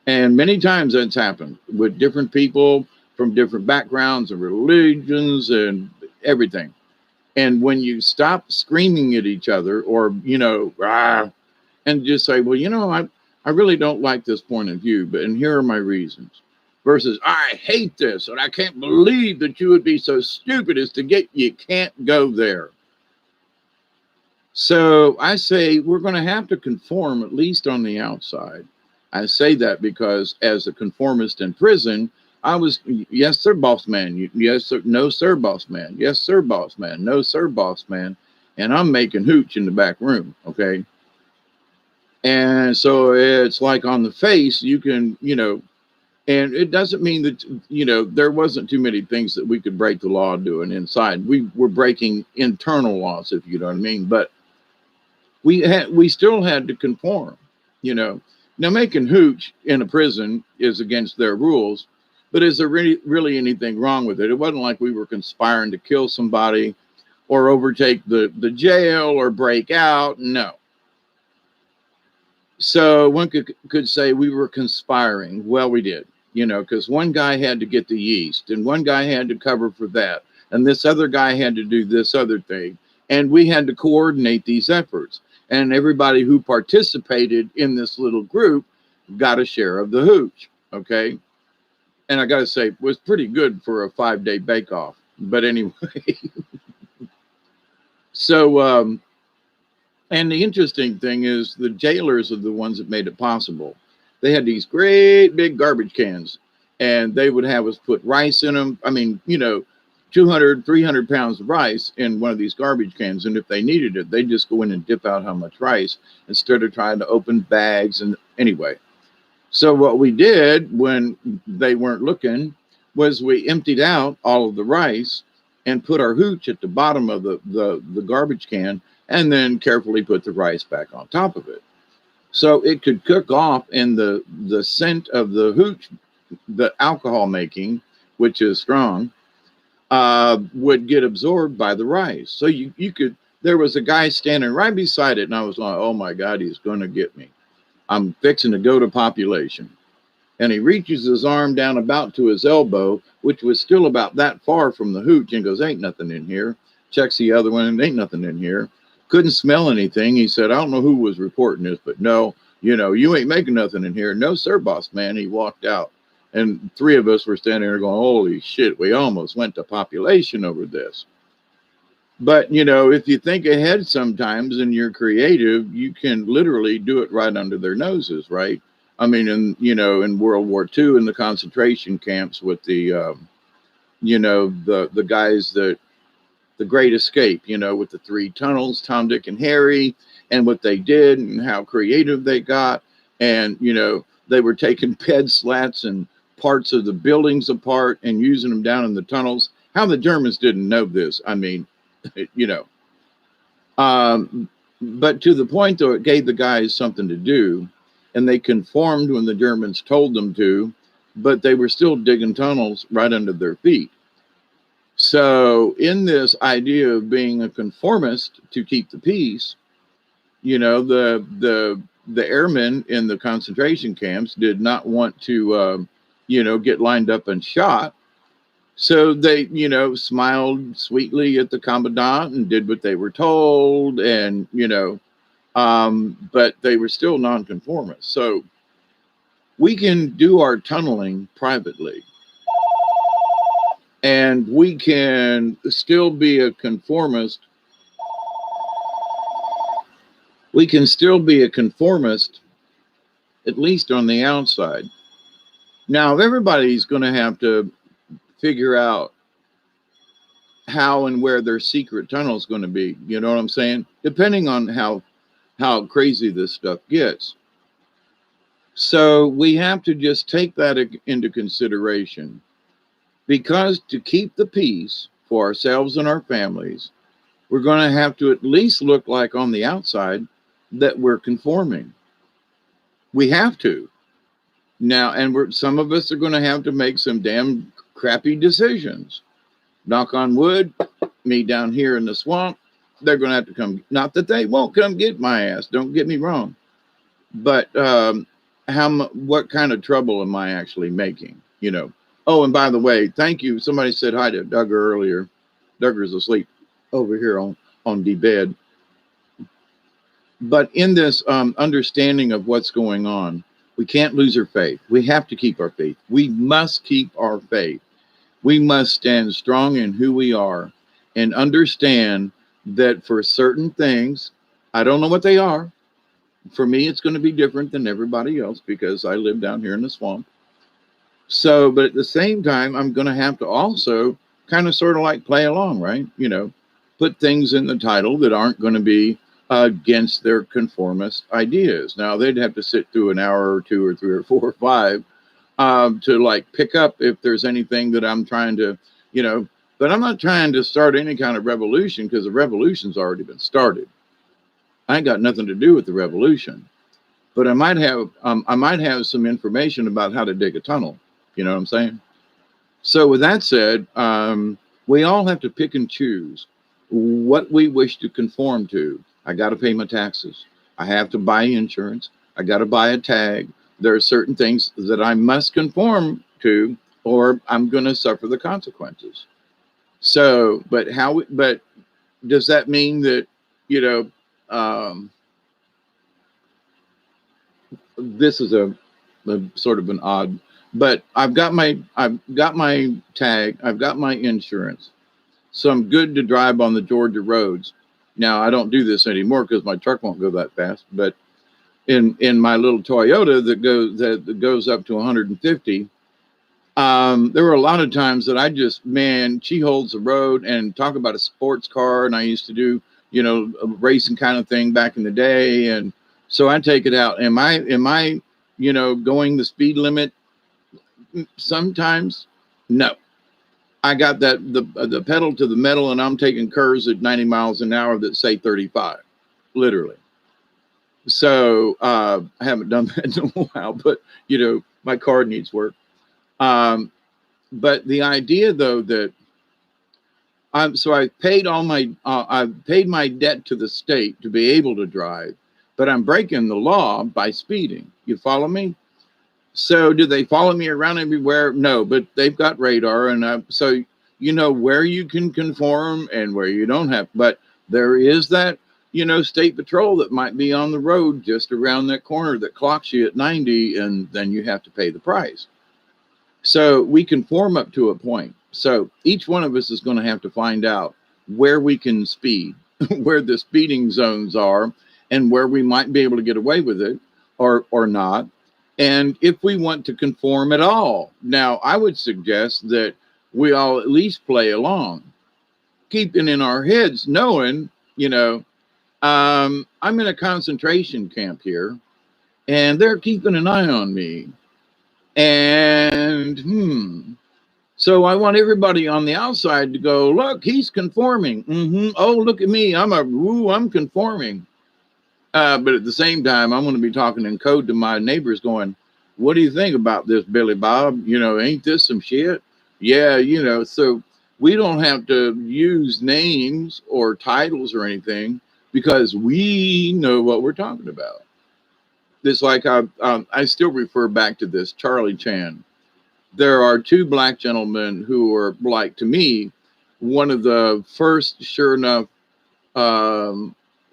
And many times that's happened with different people from different backgrounds and religions and everything. And when you stop screaming at each other or, rah, and just say, well, I really don't like this point of view, and here are my reasons. Versus, I hate this, and I can't believe that you would be so stupid as to you can't go there. So I say we're going to have to conform, at least on the outside. I say that because as a conformist in prison, I was, yes, sir, boss man. Yes, sir, no, sir, boss man. Yes, sir, boss man. No, sir, boss man. And I'm making hooch in the back room, okay? And so it's like on the face, you can, and it doesn't mean that, there wasn't too many things that we could break the law doing inside. We were breaking internal laws, if you know what I mean. But we still had to conform, Now, making hooch in a prison is against their rules, but is there really anything wrong with it? It wasn't like we were conspiring to kill somebody or overtake the jail or break out. No. So one could say we were conspiring. Well, we did, because one guy had to get the yeast and one guy had to cover for that. And this other guy had to do this other thing. And we had to coordinate these efforts. And everybody who participated in this little group got a share of the hooch, okay? And I got to say, it was pretty good for a 5-day bake-off. But anyway. So, and the interesting thing is the jailers are the ones that made it possible. They had these great big garbage cans, and they would have us put rice in them. I mean, 200, 300 pounds of rice in one of these garbage cans. And if they needed it, they'd just go in and dip out how much rice instead of trying to open bags. And anyway, so what we did when they weren't looking was we emptied out all of the rice and put our hooch at the bottom of the garbage can and then carefully put the rice back on top of it. So it could cook off and the scent of the hooch, the alcohol making, which is strong, would get absorbed by the rice. So you could, there was a guy standing right beside it and I was like, oh my God, he's going to get me. I'm fixing to go to population. And he reaches his arm down about to his elbow, which was still about that far from the hooch, and goes, ain't nothing in here. Checks the other one and ain't nothing in here. Couldn't smell anything. He said, I don't know who was reporting this, but no, you ain't making nothing in here. No, sir, boss man. He walked out. And three of us were standing there going, holy shit, we almost went to population over this. But, if you think ahead sometimes and you're creative, you can literally do it right under their noses, right? I mean, in World War II, in the concentration camps with the guys that, the Great Escape, with the 3 tunnels, Tom, Dick, and Harry, and what they did and how creative they got. And, they were taking bed slats and parts of the buildings apart and using them down in the tunnels. How the Germans didn't know this, I mean, but to the point, though, it gave the guys something to do. And they conformed when the Germans told them to, but they were still digging tunnels right under their feet. So in this idea of being a conformist to keep the peace, the airmen in the concentration camps did not want to, get lined up and shot. So they, smiled sweetly at the commandant and did what they were told. And, but they were still nonconformists. So we can do our tunneling privately. And we can still be a conformist. We can still be a conformist, at least on the outside. Now, everybody's going to have to figure out how and where their secret tunnel is going to be. You know what I'm saying? Depending on how crazy this stuff gets. So we have to just take that into consideration. Because to keep the peace for ourselves and our families, we're going to have to at least look like on the outside that we're conforming. We have to. Now, and some of us are going to have to make some damn crappy decisions. Knock on wood, me down here in the swamp, they're going to have to come. Not that they won't come get my ass, don't get me wrong. But what kind of trouble am I actually making, Oh, and by the way, thank you. Somebody said hi to Duggar earlier. Duggar's asleep over here on the bed. But in this understanding of what's going on, we can't lose our faith. We have to keep our faith. We must keep our faith. We must stand strong in who we are and understand that for certain things, I don't know what they are. For me, it's going to be different than everybody else because I live down here in the swamp. So, but at the same time, I'm going to have to also kind of sort of like play along, right? Put things in the title that aren't going to be against their conformist ideas. Now, they'd have to sit through an hour or 2 or 3 or 4 or 5 to like pick up if there's anything that I'm trying to, but I'm not trying to start any kind of revolution because the revolution's already been started. I ain't got nothing to do with the revolution, but I might have some information about how to dig a tunnel. You know what I'm saying? So with that said, we all have to pick and choose what we wish to conform to. I got to pay my taxes. I have to buy insurance. I got to buy a tag. There are certain things that I must conform to, or I'm going to suffer the consequences. So, but does that mean that, this is a sort of an odd, but I've got my tag, I've got my insurance. So I'm good to drive on the Georgia roads. Now I don't do this anymore because my truck won't go that fast, but in my little Toyota that goes up to 150, There were a lot of times that I just, man, she holds the road and talk about a sports car. And I used to do, a racing kind of thing back in the day. And so I take it out. Am I, going the speed limit? Sometimes, no. I got the pedal to the metal, and I'm taking curves at 90 miles an hour that say 35, literally. So I haven't done that in a while, but my car needs work. But the idea, though, that I've paid my debt to the state to be able to drive, but I'm breaking the law by speeding. You follow me? So do they follow me around everywhere? No, but they've got radar, and so you know where you can conform and where you don't have. But there is that state patrol that might be on the road just around that corner that clocks you at 90, and then you have to pay the price. So we conform up to a point. So each one of us is going to have to find out where we can speed, where the speeding zones are, and where we might be able to get away with it or not. And if we want to conform at all. Now, I would suggest that we all at least play along, keeping in our heads, knowing, I'm in a concentration camp here, and they're keeping an eye on me. And so I want everybody on the outside to go, look, he's conforming. Oh, look at me. I'm conforming. But at the same time, I'm going to be talking in code to my neighbors going, what do you think about this, Billy Bob? Ain't this some shit? Yeah, so we don't have to use names or titles or anything because we know what we're talking about. It's like I still refer back to this, Charlie Chan. There are two black gentlemen who are, like, to me, one of the first, sure enough,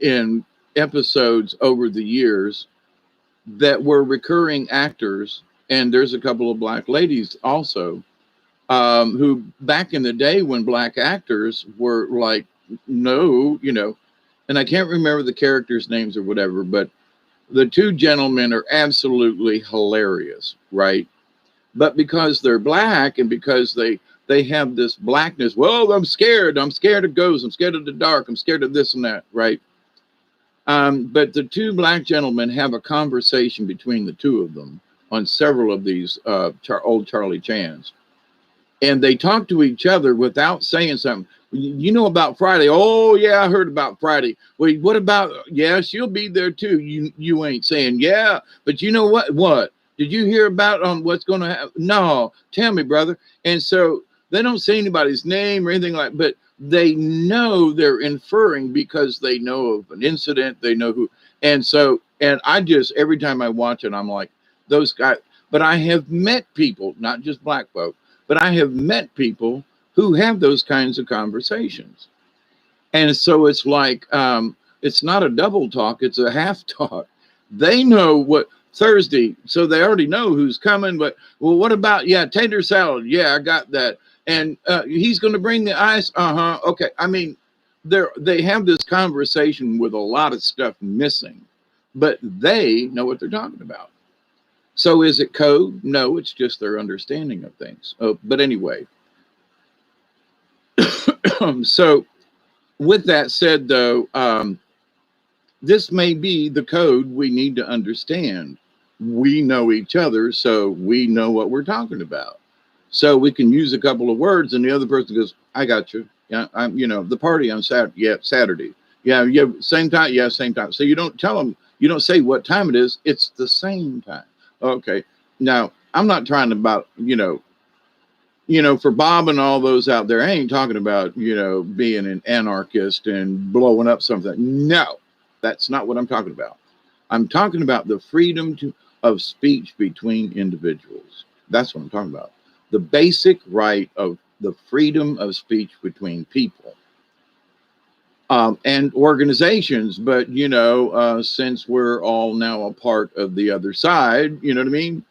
in episodes over the years that were recurring actors. And there's a couple of black ladies also, who back in the day when black actors were like, no, and I can't remember the characters' names or whatever, but the two gentlemen are absolutely hilarious, right? But because they're black and because they have this blackness, well, I'm scared of ghosts, I'm scared of the dark, I'm scared of this and that, right? But the two black gentlemen have a conversation between the two of them on several of these old Charlie Chans. And they talk to each other without saying something. You know about Friday? Oh, yeah, I heard about Friday. Well, what about, yeah, she'll be there too. You ain't saying, yeah, but you know what? What? Did you hear about what's going to happen? No, tell me, brother. And so they don't say anybody's name or anything like, but they know they're inferring because they know of an incident. They know who. And so, and I just, every time I watch it, I'm like, those guys. But I have met people, not just black folk, but I have met people who have those kinds of conversations. And so it's like, it's not a double talk, it's a half talk. They know what Thursday, so they already know who's coming. But, well, what about, yeah, tater salad? Yeah, I got that. And he's going to bring the ice. Okay. I mean, they have this conversation with a lot of stuff missing, but they know what they're talking about. So is it code? No, it's just their understanding of things. Oh, but anyway, so with that said, though, this may be the code we need to understand. We know each other, so we know what we're talking about. So we can use a couple of words, and the other person goes, "I got you. Yeah, I'm. The party on Saturday. Yeah, Saturday. Yeah, yeah, same time. Yeah, same time." So you don't tell them. You don't say what time it is. It's the same time. Okay. Now I'm not trying about for Bob and all those out there. I ain't talking about being an anarchist and blowing up something. No, that's not what I'm talking about. I'm talking about the freedom of speech between individuals. That's what I'm talking about. The basic right of the freedom of speech between people and organizations. But, since we're all now a part of the other side, you know what I mean?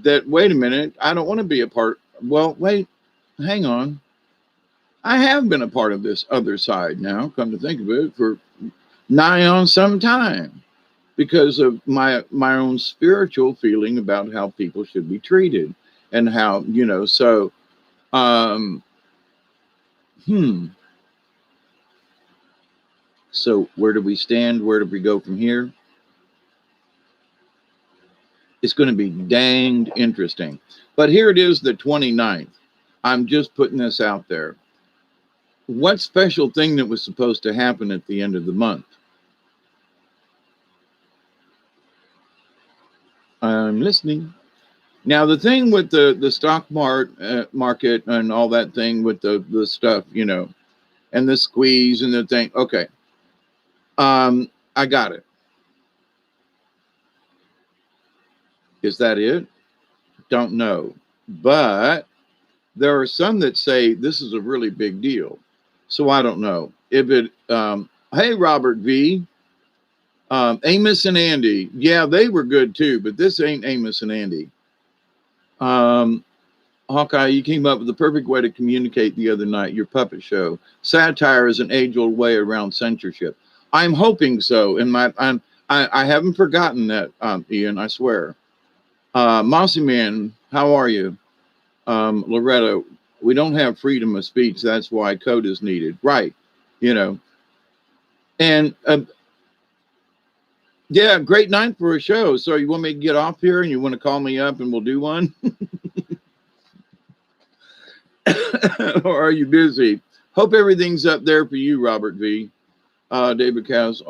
That, wait a minute, I don't want to be a part. Well, wait, hang on. I have been a part of this other side now, come to think of it, for nigh on some time because of my own spiritual feeling about how people should be treated. and how, so, um, hmm. So where do we stand? Where do we go from here? It's going to be danged interesting. But here it is, the 29th. I'm just putting this out there. What special thing that was supposed to happen at the end of the month? I'm listening. Now, the thing with the stock market and all that thing with the stuff, and the squeeze and the thing. Okay. I got it. Is that it? Don't know. But there are some that say this is a really big deal. So I don't know if it. Hey, Robert V. Amos and Andy. Yeah, they were good too, but this ain't Amos and Andy. Hawkeye, you came up with the perfect way to communicate the other night, your puppet show. Satire is an age-old way around censorship. I'm hoping so. I haven't forgotten that, Ian, I swear. Mossy Man, how are you? Loretta, we don't have freedom of speech. That's why code is needed. Right. You know, and yeah, great night for a show. So you want me to get off here and you want to call me up and we'll do one? Or are you busy? Hope everything's up there for you, Robert V. David Cows.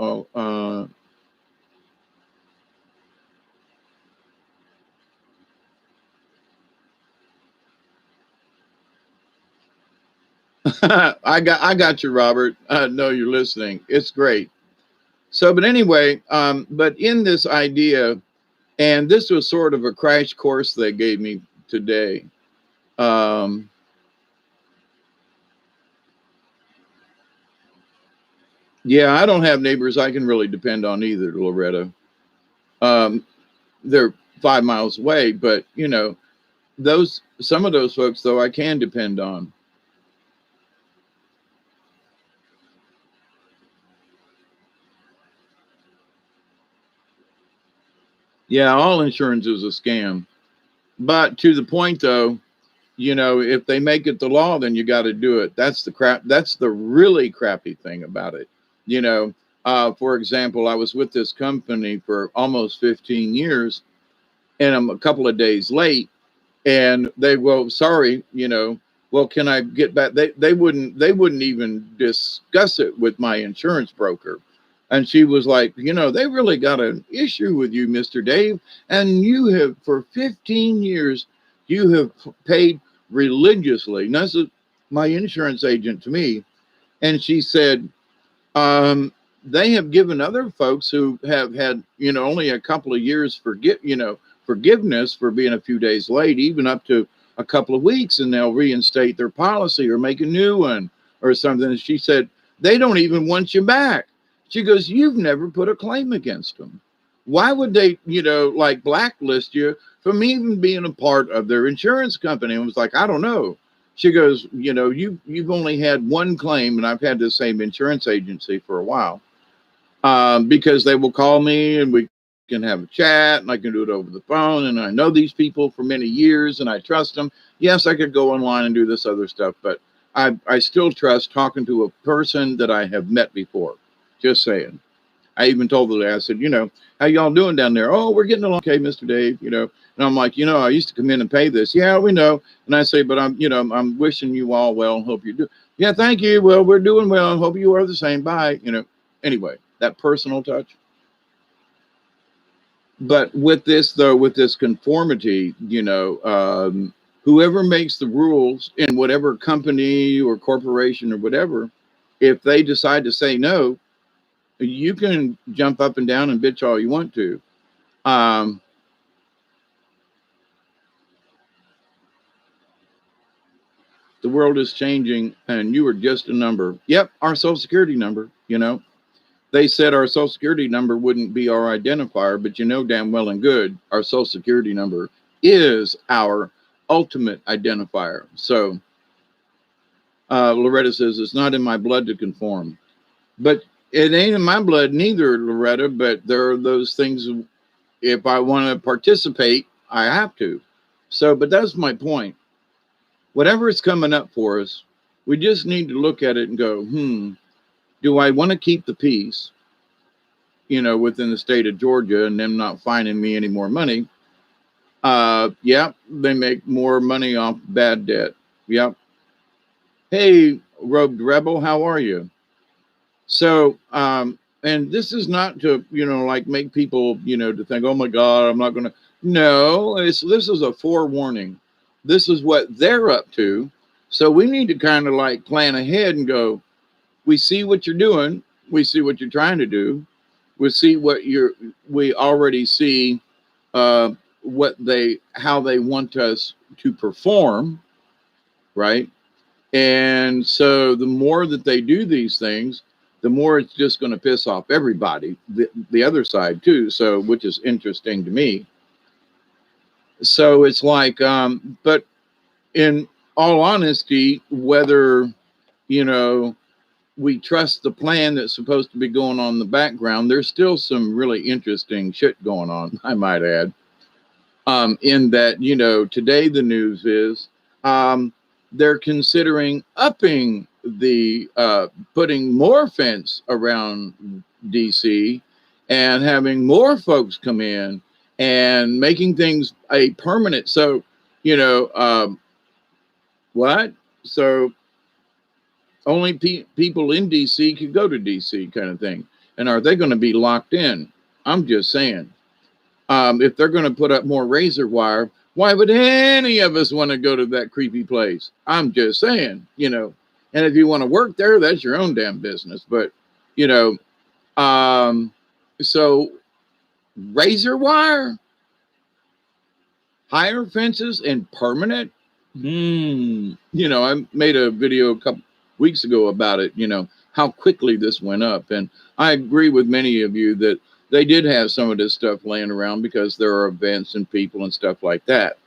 I got you, Robert. I know you're listening. It's great. So, but anyway, but in this idea, and this was sort of a crash course they gave me today. Yeah, I don't have neighbors I can really depend on either, Loretta. Um, they're 5 miles away, but some of those folks though I can depend on. Yeah, all insurance is a scam. But to the point though, if they make it the law, then you got to do it. That's the crap. That's the really crappy thing about it. You know, for example, I was with this company for almost 15 years and I'm a couple of days late and well, sorry, well, can I get back? They wouldn't even discuss it with my insurance broker. And she was like, they really got an issue with you, Mr. Dave. And you have, for 15 years, you have paid religiously. And that's my insurance agent to me. And she said, they have given other folks who have had, only a couple of years forgiveness for being a few days late, even up to a couple of weeks, and they'll reinstate their policy or make a new one or something. And she said, they don't even want you back. She goes, you've never put a claim against them. Why would they, like blacklist you from even being a part of their insurance company? And I was like, I don't know. She goes, you've only had one claim, and I've had the same insurance agency for a while, because they will call me and we can have a chat and I can do it over the phone. And I know these people for many years and I trust them. Yes, I could go online and do this other stuff, but I still trust talking to a person that I have met before. Just saying. I even told the guy, I said, how y'all doing down there? Oh, we're getting along. Okay, Mr. Dave, and I'm like, I used to come in and pay this. Yeah, we know. And I say, but I'm wishing you all well and hope you do. Yeah, thank you. Well, we're doing well and hope you are the same. Bye. Anyway, that personal touch. But with this, though, with this conformity, whoever makes the rules in whatever company or corporation or whatever, if they decide to say no, you can jump up and down and bitch all you want to. The world is changing and you are just a number. Yep, our social security number, They said our social security number wouldn't be our identifier, but damn well and good, our social security number is our ultimate identifier. So Loretta says, it's not in my blood to conform. But it ain't in my blood neither, Loretta, but there are those things, if I want to participate, I have to. So, but that's my point. Whatever is coming up for us, we just need to look at it and go, do I want to keep the peace, within the state of Georgia and them not finding me any more money? Yeah, they make more money off bad debt. Yep. Hey, Robed Rebel, how are you? So, and this is not to, like make people, to think, oh my God, I'm not going to. No, this is a forewarning. This is what they're up to. So we need to kind of like plan ahead and go, we see what you're doing. We see what you're trying to do. We already see uh, how they want us to perform, right? And so the more that they do these things, the more it's just going to piss off everybody, the other side too. So, which is interesting to me. So it's like, but in all honesty, whether, you know, we trust the plan that's supposed to be going on in the background, there's still some really interesting shit going on, I might add. In that, today the news is they're considering upping the putting more fence around DC and having more folks come in and making things a permanent. So, you know, what? So only people in DC could go to DC kind of thing. And are they going to be locked in? I'm just saying. If they're going to put up more razor wire, why would any of us want to go to that creepy place? I'm just saying, And if you want to work there, that's your own damn business. But, you know, so razor wire, higher fences, and permanent. I made a video a couple weeks ago about it, how quickly this went up. And I agree with many of you that they did have some of this stuff laying around because there are events and people and stuff like that.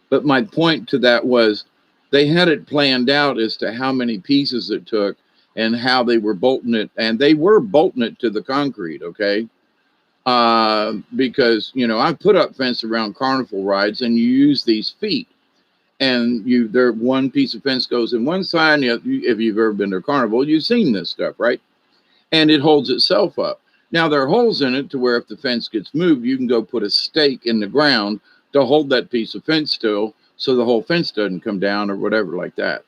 But my point to that was they had it planned out as to how many pieces it took and how they were bolting it. And they were bolting it to the concrete, okay? Because, I put up fence around carnival rides and you use these feet. And one piece of fence goes in one side, and if you've ever been to a carnival, you've seen this stuff, right? And it holds itself up. Now, there are holes in it to where if the fence gets moved, you can go put a stake in the ground to hold that piece of fence still so the whole fence doesn't come down or whatever like that.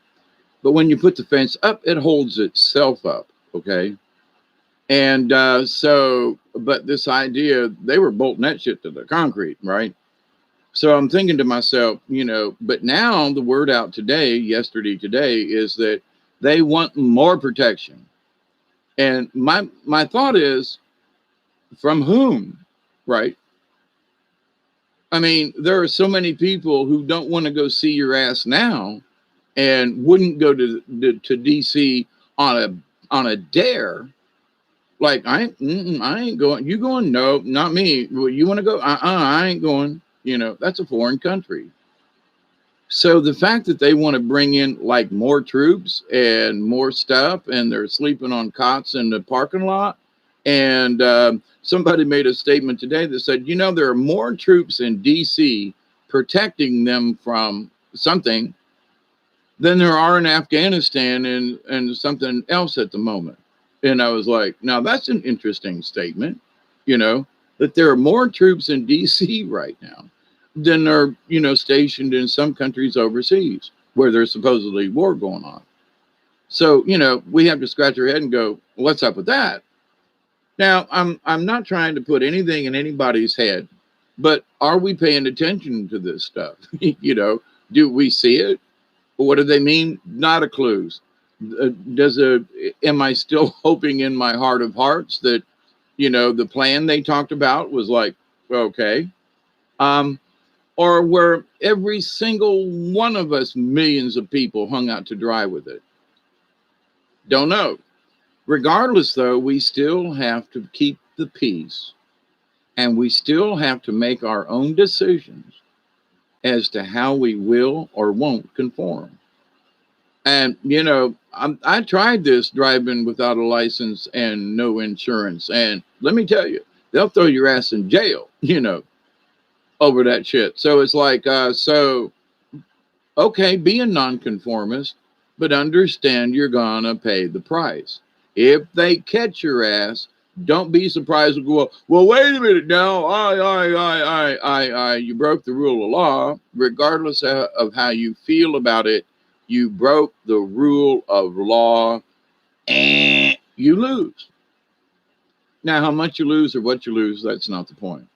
But when you put the fence up, it holds itself up, okay? And but this idea, they were bolting that shit to the concrete, right? So I'm thinking to myself, but now the word out today, today, is that they want more protection. And my thought is, from whom, right? I mean, there are so many people who don't want to go see your ass now and wouldn't go to DC on a dare. Like, I ain't going. You going? No, not me. Well, you want to go? I ain't going. That's a foreign country. So the fact that they want to bring in like more troops and more stuff, and they're sleeping on cots in the parking lot, and somebody made a statement today that said, there are more troops in DC protecting them from something than there are in Afghanistan and something else at the moment. And I was like, now that's an interesting statement, that there are more troops in DC right now than are, stationed in some countries overseas where there's supposedly war going on. So, we have to scratch our head and go, what's up with that? Now, I'm not trying to put anything in anybody's head, but are we paying attention to this stuff? Do we see it? What do they mean? Not a clue. Am I still hoping in my heart of hearts that, the plan they talked about was like, okay. Or where every single one of us, millions of people, hung out to dry with it? Don't know. Regardless, though, we still have to keep the peace, and we still have to make our own decisions as to how we will or won't conform. And, I tried this driving without a license and no insurance. And let me tell you, they'll throw your ass in jail, over that shit. So it's like, okay, be a nonconformist, but understand you're gonna pay the price. If they catch your ass, don't be surprised and go, well, wait a minute now. You broke the rule of law, regardless of how you feel about it. You broke the rule of law and you lose. Now, how much you lose or what you lose, that's not the point.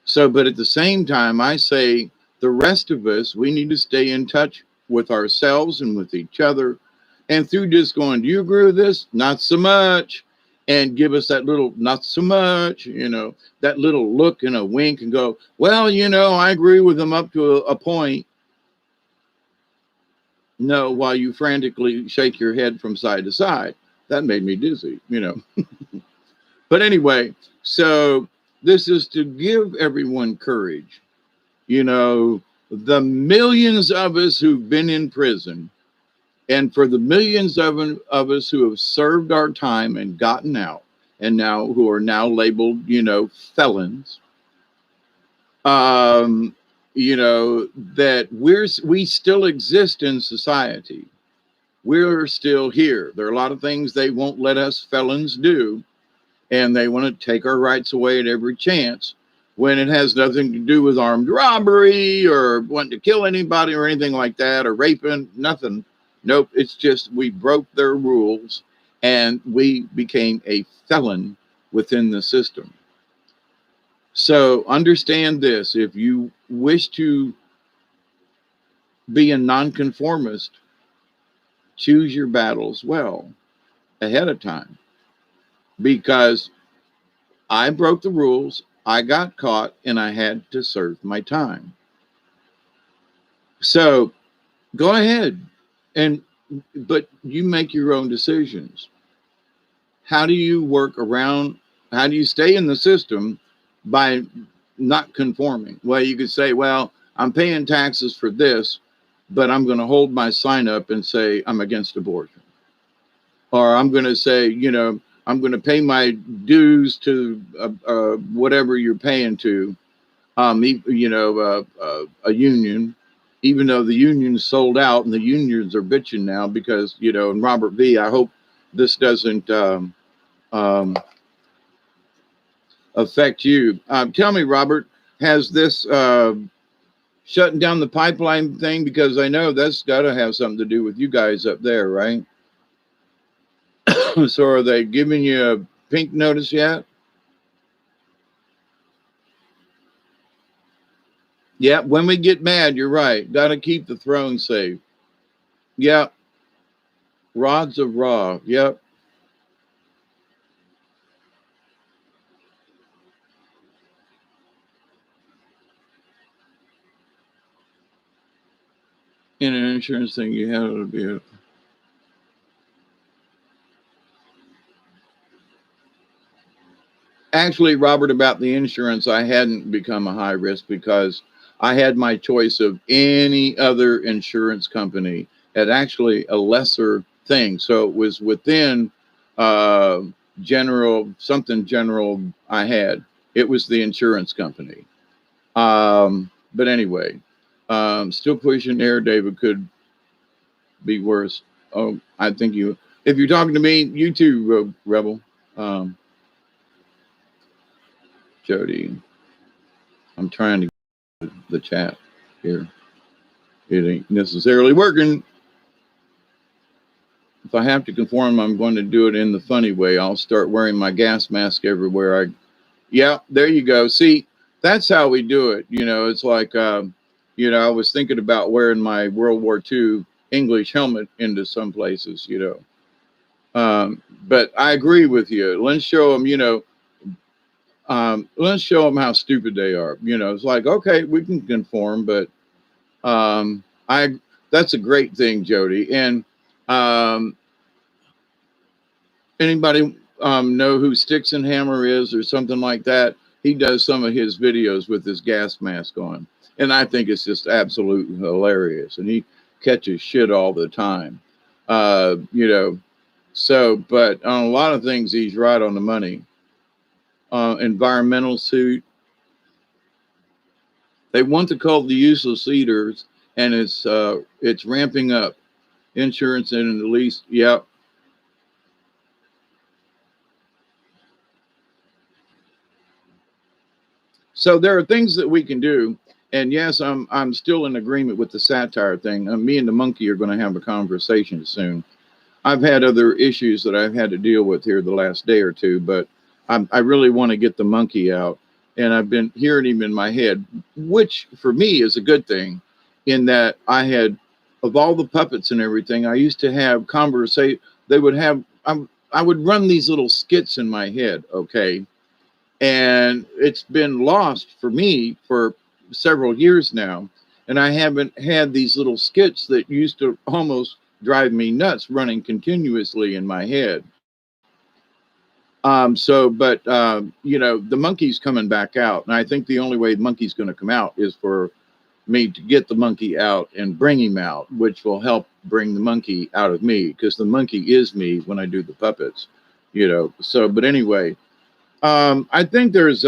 So, but at the same time, I say the rest of us, we need to stay in touch with ourselves and with each other. And through just going, do you agree with this? Not so much. And give us that little, not so much, that little look and a wink and go, well, I agree with them up to a point. No, while you frantically shake your head from side to side. That made me dizzy. But anyway, so this is to give everyone courage. The millions of us who've been in prison, and for the millions of us who have served our time and gotten out, and now who are now labeled, felons, that we still exist in society. We're still here. There are a lot of things they won't let us felons do, and they want to take our rights away at every chance when it has nothing to do with armed robbery or wanting to kill anybody or anything like that, or raping, nothing. Nope, it's just we broke their rules and we became a felon within the system. So understand this: if you wish to be a nonconformist, choose your battles well ahead of time, because I broke the rules, I got caught, and I had to serve my time. So go ahead, but you make your own decisions. How do you work around, how do you stay in the system by not conforming? Well, you could say, well, I'm paying taxes for this, but I'm going to hold my sign up and say I'm against abortion. Or I'm going to say, I'm going to pay my dues to whatever you're paying to, a union, even though the union's sold out and the unions are bitching now because, and Robert V., I hope this doesn't affect you. Tell me, Robert, has this shutting down the pipeline thing, because I know that's got to have something to do with you guys up there, right? So are they giving you a pink notice yet? Yeah, when we get mad, you're right. Got to keep the throne safe. Yeah, rods of Ra. Yep. In an insurance thing, you have to be. Actually, Robert, about the insurance, I hadn't become a high risk because I had my choice of any other insurance company at actually a lesser thing. So it was within uh, general I had. It was the insurance company. But anyway, still pushing there, David, could be worse. Oh, I think if you're talking to me, you too, Rebel. Um, Jody, I'm trying to get the chat here. It ain't necessarily working. If I have to conform, I'm going to do it in the funny way. I'll start wearing my gas mask everywhere. Yeah, there you go. See, that's how we do it. It's like, I was thinking about wearing my World War II English helmet into some places, But I agree with you. Let's show them, let's show them how stupid they are. It's like, okay, we can conform, but I that's a great thing, Jody. And anybody know who Sticks and Hammer is or something like that? He does some of his videos with his gas mask on, and I think it's just absolutely hilarious. And he catches shit all the time, So, but on a lot of things, he's right on the money. Environmental suit. They want to call the useless eaters, and it's ramping up. Insurance and at least, yeah. So there are things that we can do. And yes, I'm still in agreement with the satire thing. Me and the monkey are going to have a conversation soon. I've had other issues that I've had to deal with here the last day or two, but I really want to get the monkey out. And I've been hearing him in my head, which for me is a good thing, in that I had, of all the puppets and everything, I used to have conversation. They would have, I would run these little skits in my head, okay? And it's been lost for me for several years now. And I haven't had these little skits that used to almost drive me nuts running continuously in my head. The monkey's coming back out. And I think the only way the monkey's going to come out is for me to get the monkey out and bring him out, which will help bring the monkey out of me, because the monkey is me when I do the puppets, but anyway, I think there's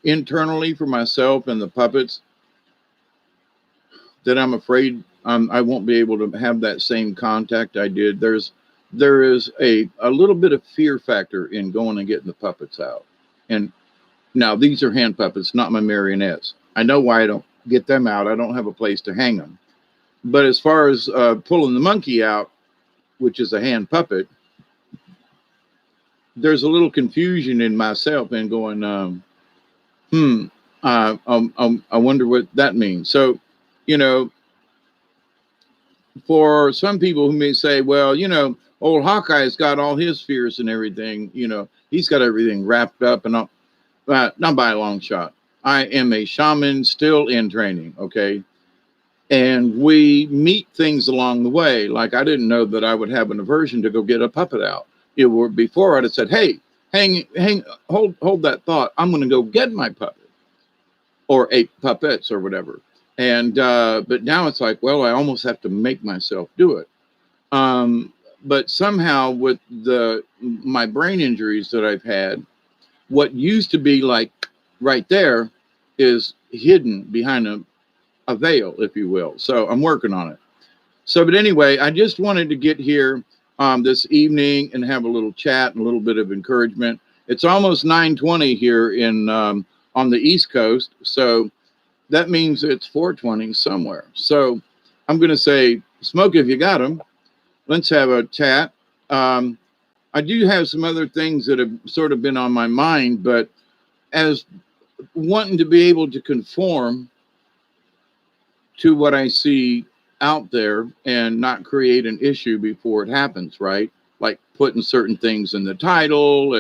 internally for myself and the puppets that I'm afraid I won't be able to have that same contact I did. There is a little bit of fear factor in going and getting the puppets out. And now these are hand puppets, not my marionettes. I know why I don't get them out. I don't have a place to hang them. But as far as pulling the monkey out, which is a hand puppet, there's a little confusion in myself and going, I wonder what that means. So, for some people who may say, well, old Hawkeye's got all his fears and everything, he's got everything wrapped up and all. Not by a long shot. I am a shaman still in training, okay? And we meet things along the way. Like I didn't know that I would have an aversion to go get a puppet out. Before I'd have said, hey, hold that thought. I'm going to go get my puppet or 8 puppets or whatever. And but now it's like, well, I almost have to make myself do it. But somehow with my brain injuries that I've had, what used to be like right there is hidden behind a veil, if you will. So I'm working on it. So, but anyway, I just wanted to get here this evening and have a little chat and a little bit of encouragement. It's almost 9:20 here in on the East Coast, so that means it's 4:20 somewhere. So I'm going to say, smoke if you got them. Let's have a chat. I do have some other things that have sort of been on my mind, but as wanting to be able to conform to what I see out there and not create an issue before it happens, right? Like putting certain things in the title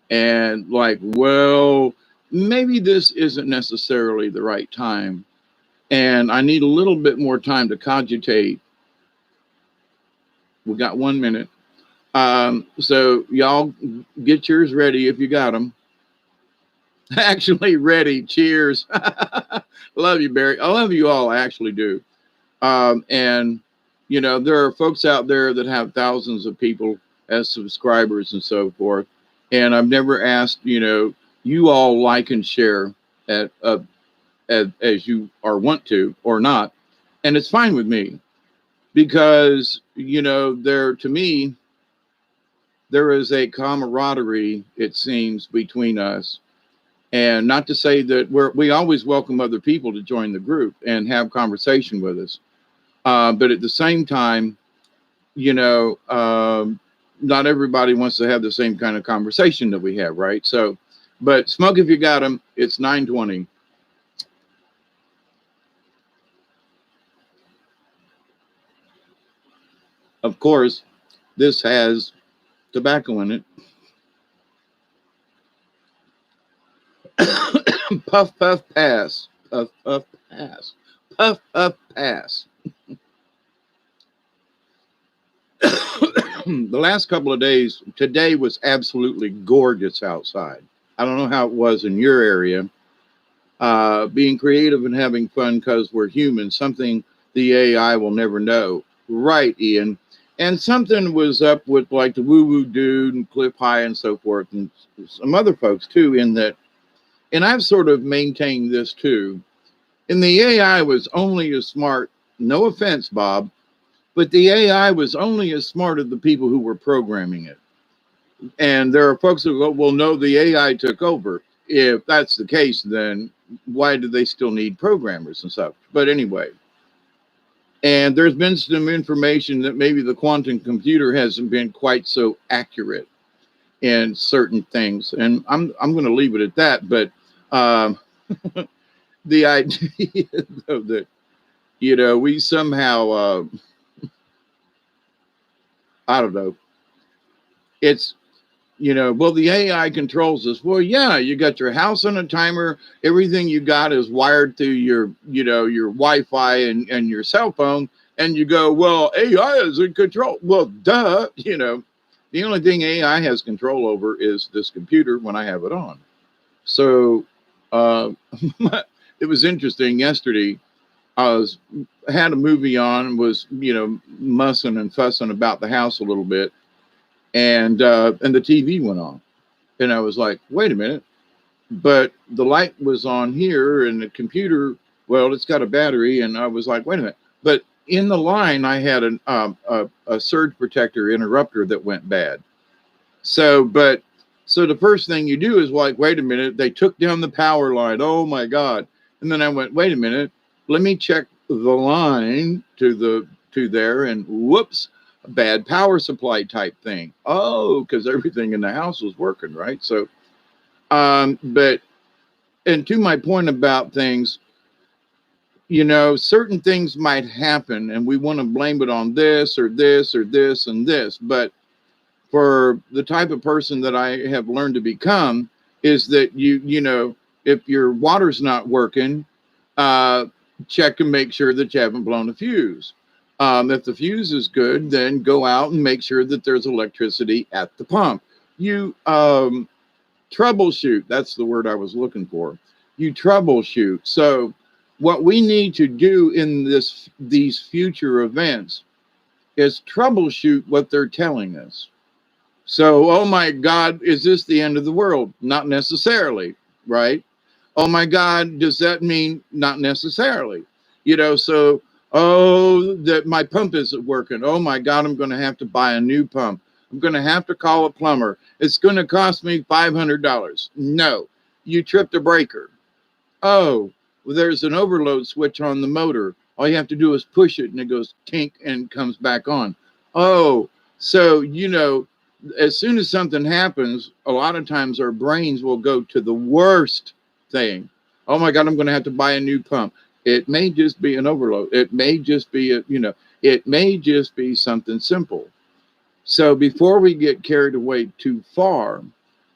and like, well, maybe this isn't necessarily the right time. And I need a little bit more time to cogitate. We got 1 minute. So y'all get yours ready if you got them. Actually ready. Cheers. Love you, Barry. I love you all. I actually do. And there are folks out there that have thousands of people as subscribers and so forth. And I've never asked, you all like and share as you are want to or not. And it's fine with me because, to me, there is a camaraderie, it seems, between us. And not to say that we always welcome other people to join the group and have conversation with us. But at the same time, not everybody wants to have the same kind of conversation that we have, right? So, but smoke if you got them. It's 9:20. Of course, this has tobacco in it. Puff, puff, pass. Puff, puff, pass. Puff, puff, pass. The last couple of days, today was absolutely gorgeous outside. I don't know how it was in your area. Being creative and having fun because we're human, something the AI will never know. Right, Ian. And something was up with like the Woo Woo Dude and Cliff High and so forth, and some other folks too, in that. And I've sort of maintained this too, And the AI was only as smart, no offense, Bob, but the AI was only as smart as the people who were programming it. And there are folks who go, well, no, the AI took over. If that's the case, then why do they still need programmers and stuff? But anyway, and there's been some information that maybe the quantum computer hasn't been quite so accurate in certain things. And I'm going to leave it at that. But um, the idea though, that, we somehow, I don't know, it's, well, the AI controls us. Well, yeah, you got your house on a timer. Everything you got is wired through your, your Wi-Fi and your cell phone. And you go, well, AI is in control. Well, duh, the only thing AI has control over is this computer when I have it on. So uh, it was interesting yesterday. Had a movie on, was, mussing and fussing about the house a little bit. And the TV went on. And I was like, wait a minute. But the light was on here and the computer, well, it's got a battery. And I was like, wait a minute. But in the line, I had a surge protector interrupter that went bad. So the first thing you do is like, wait a minute, they took down the power line. Oh my God. And then I went, wait a minute, let me check the line to there, and whoops, a bad power supply type thing. Oh, because everything in the house was working, right? So, but, and to my point about things, certain things might happen and we want to blame it on this or this or this and this. But for the type of person that I have learned to become is that if your water's not working, check and make sure that you haven't blown a fuse. If the fuse is good, then go out and make sure that there's electricity at the pump. You troubleshoot. That's the word I was looking for. You troubleshoot. So what we need to do in these future events is troubleshoot what they're telling us. So, oh my God, is this the end of the world? Not necessarily, right? Oh my God, does that mean not necessarily? So, oh, that my pump isn't working. Oh my God, I'm going to have to buy a new pump. I'm going to have to call a plumber. It's going to cost me $500. No, you tripped a breaker. Oh, well, there's an overload switch on the motor. All you have to do is push it and it goes tink and comes back on. Oh, so, as soon as something happens, a lot of times our brains will go to the worst thing. Oh my God, I'm going to have to buy a new pump. It may just be an overload. It may just be it may just be something simple. So before we get carried away too far,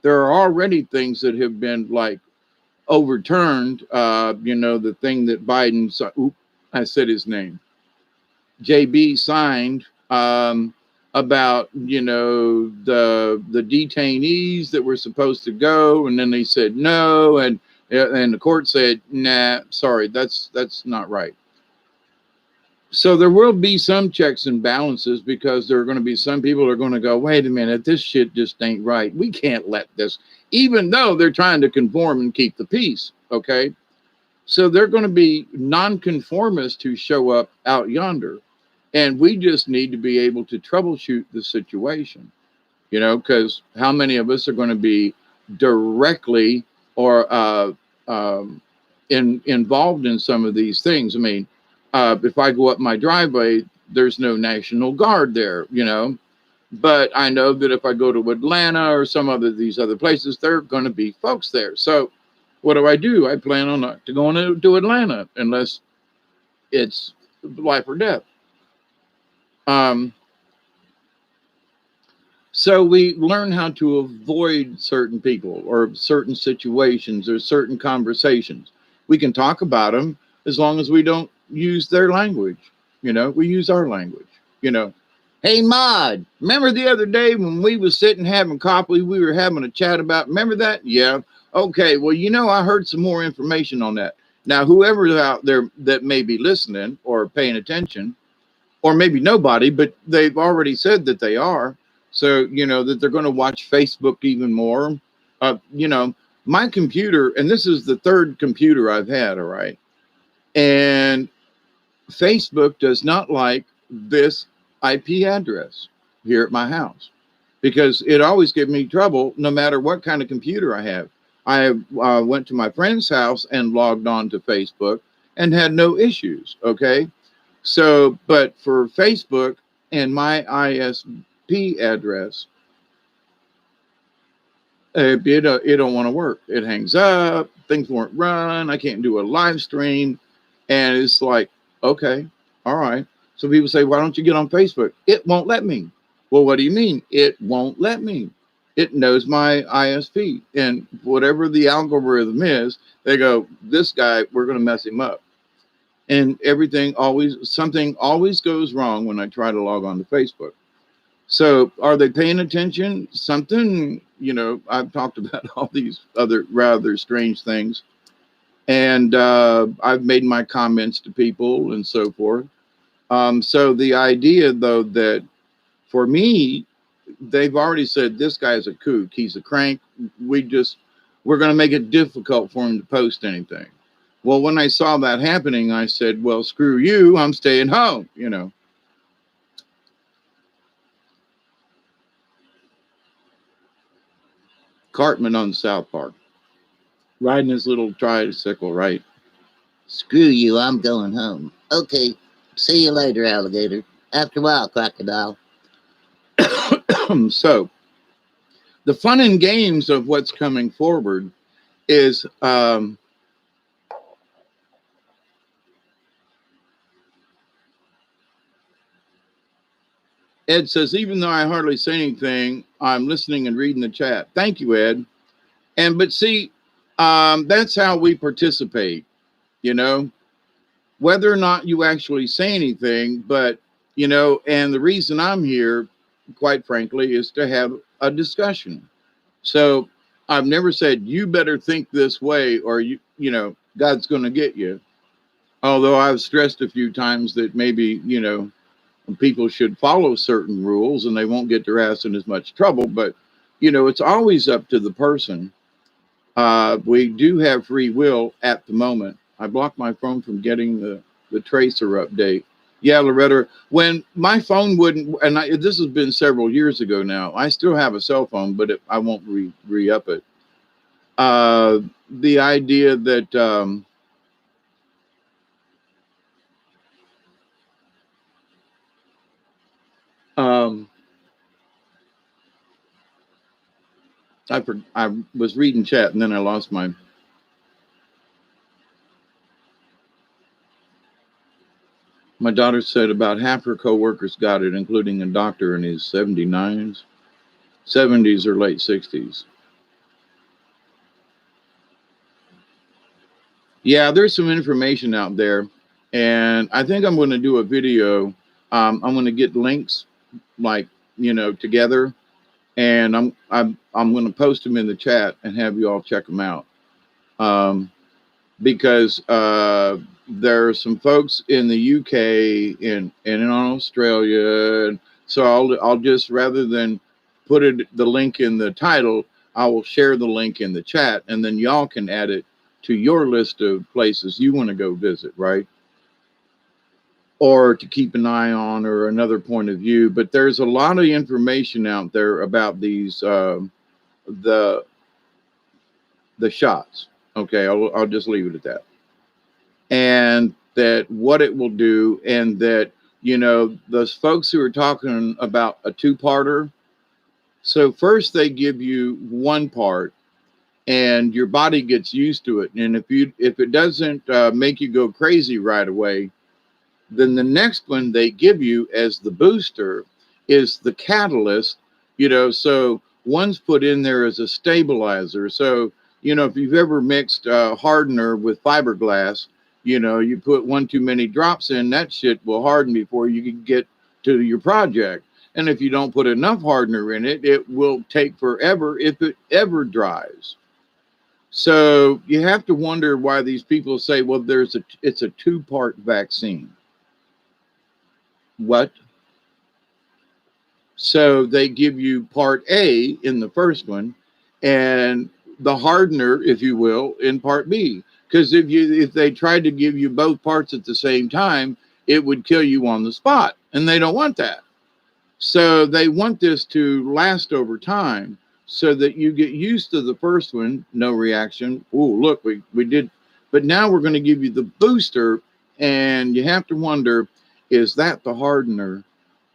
there are already things that have been like overturned. The thing that Biden, I said his name, JB signed, about the detainees that were supposed to go, and then they said no, and the court said nah, sorry, that's not right. So there will be some checks and balances, because there are going to be some people who are going to go, wait a minute, this shit just ain't right. We can't let this, even though they're trying to conform and keep the peace. Okay, so they're going to be nonconformists who show up out yonder. And we just need to be able to troubleshoot the situation, because how many of us are going to be directly or involved in some of these things? I mean, if I go up my driveway, there's no National Guard there, but I know that if I go to Atlanta or some of these other places, there are going to be folks there. So what do? I plan on not to go to Atlanta unless it's life or death. So we learn how to avoid certain people or certain situations or certain conversations. We can talk about them as long as we don't use their language. We use our language. Hey, Maud, remember the other day when we was sitting having coffee, we were having a chat about, remember that? Yeah. Okay. Well, I heard some more information on that. Now, whoever's out there that may be listening or paying attention, or maybe nobody, but they've already said that they are. So, that they're going to watch Facebook even more. My computer, and this is the third computer I've had, all right. And Facebook does not like this IP address here at my house because it always gives me trouble no matter what kind of computer I have. I went to my friend's house and logged on to Facebook and had no issues. Okay. So, but for Facebook and my ISP address, it don't want to work. It hangs up. Things won't run. I can't do a live stream. And it's like, okay, all right. So people say, why don't you get on Facebook? It won't let me. Well, what do you mean? It won't let me. It knows my ISP. And whatever the algorithm is, they go, this guy, we're going to mess him up. And something always goes wrong when I try to log on to Facebook. So are they paying attention? Something, I've talked about all these other rather strange things. And I've made my comments to people and so forth. So the idea, though, that for me, they've already said this guy's a kook. He's a crank. We're going to make it difficult for him to post anything. Well, when I saw that happening, I said, well, screw you. I'm staying home, Cartman on South Park, riding his little tricycle, right? Screw you, I'm going home. Okay, see you later, alligator. After a while, crocodile. So, the fun and games of what's coming forward is Ed says, even though I hardly say anything, I'm listening and reading the chat. Thank you, Ed. But see, that's how we participate, whether or not you actually say anything. But, and the reason I'm here, quite frankly, is to have a discussion. So I've never said, you better think this way or, God's going to get you. Although I've stressed a few times that maybe, people should follow certain rules and they won't get their ass in as much trouble. But, it's always up to the person. We do have free will at the moment. I blocked my phone from getting the tracer update. Yeah, Loretta, when my phone wouldn't, and this has been several years ago now, I still have a cell phone, but I won't re-up it. The idea that I was reading chat and then I lost my. My daughter said about half her coworkers got it, including a doctor in his 70s or late 60s. Yeah, there's some information out there, and I think I'm going to do a video. I'm going to get links, like together, and I'm going to post them in the chat and have you all check them out. Because there are some folks in the UK and in Australia, and so I'll just, rather than put the link in the title, I will share the link in the chat, and then y'all can add it to your list of places you want to go visit, right? Or to keep an eye on, or another point of view. But there's a lot of information out there about these the shots. Okay, I'll just leave it at that. And that what it will do, and that those folks who are talking about a two-parter. So first they give you one part, and your body gets used to it. And if it doesn't make you go crazy right away, then the next one they give you as the booster is the catalyst. So one's put in there as a stabilizer. So if you've ever mixed hardener with fiberglass, you put one too many drops in, that shit will harden before you can get to your project. And if you don't put enough hardener in it, it will take forever if it ever dries. So you have to wonder why these people say, well, it's a two-part vaccine. What? So they give you part A in the first one and the hardener, if you will, in part B. Because if they tried to give you both parts at the same time, it would kill you on the spot, and they don't want that. So they want this to last over time so that you get used to the first one, no reaction. Oh, look, we did, but now we're going to give you the booster, and you have to wonder, is that the hardener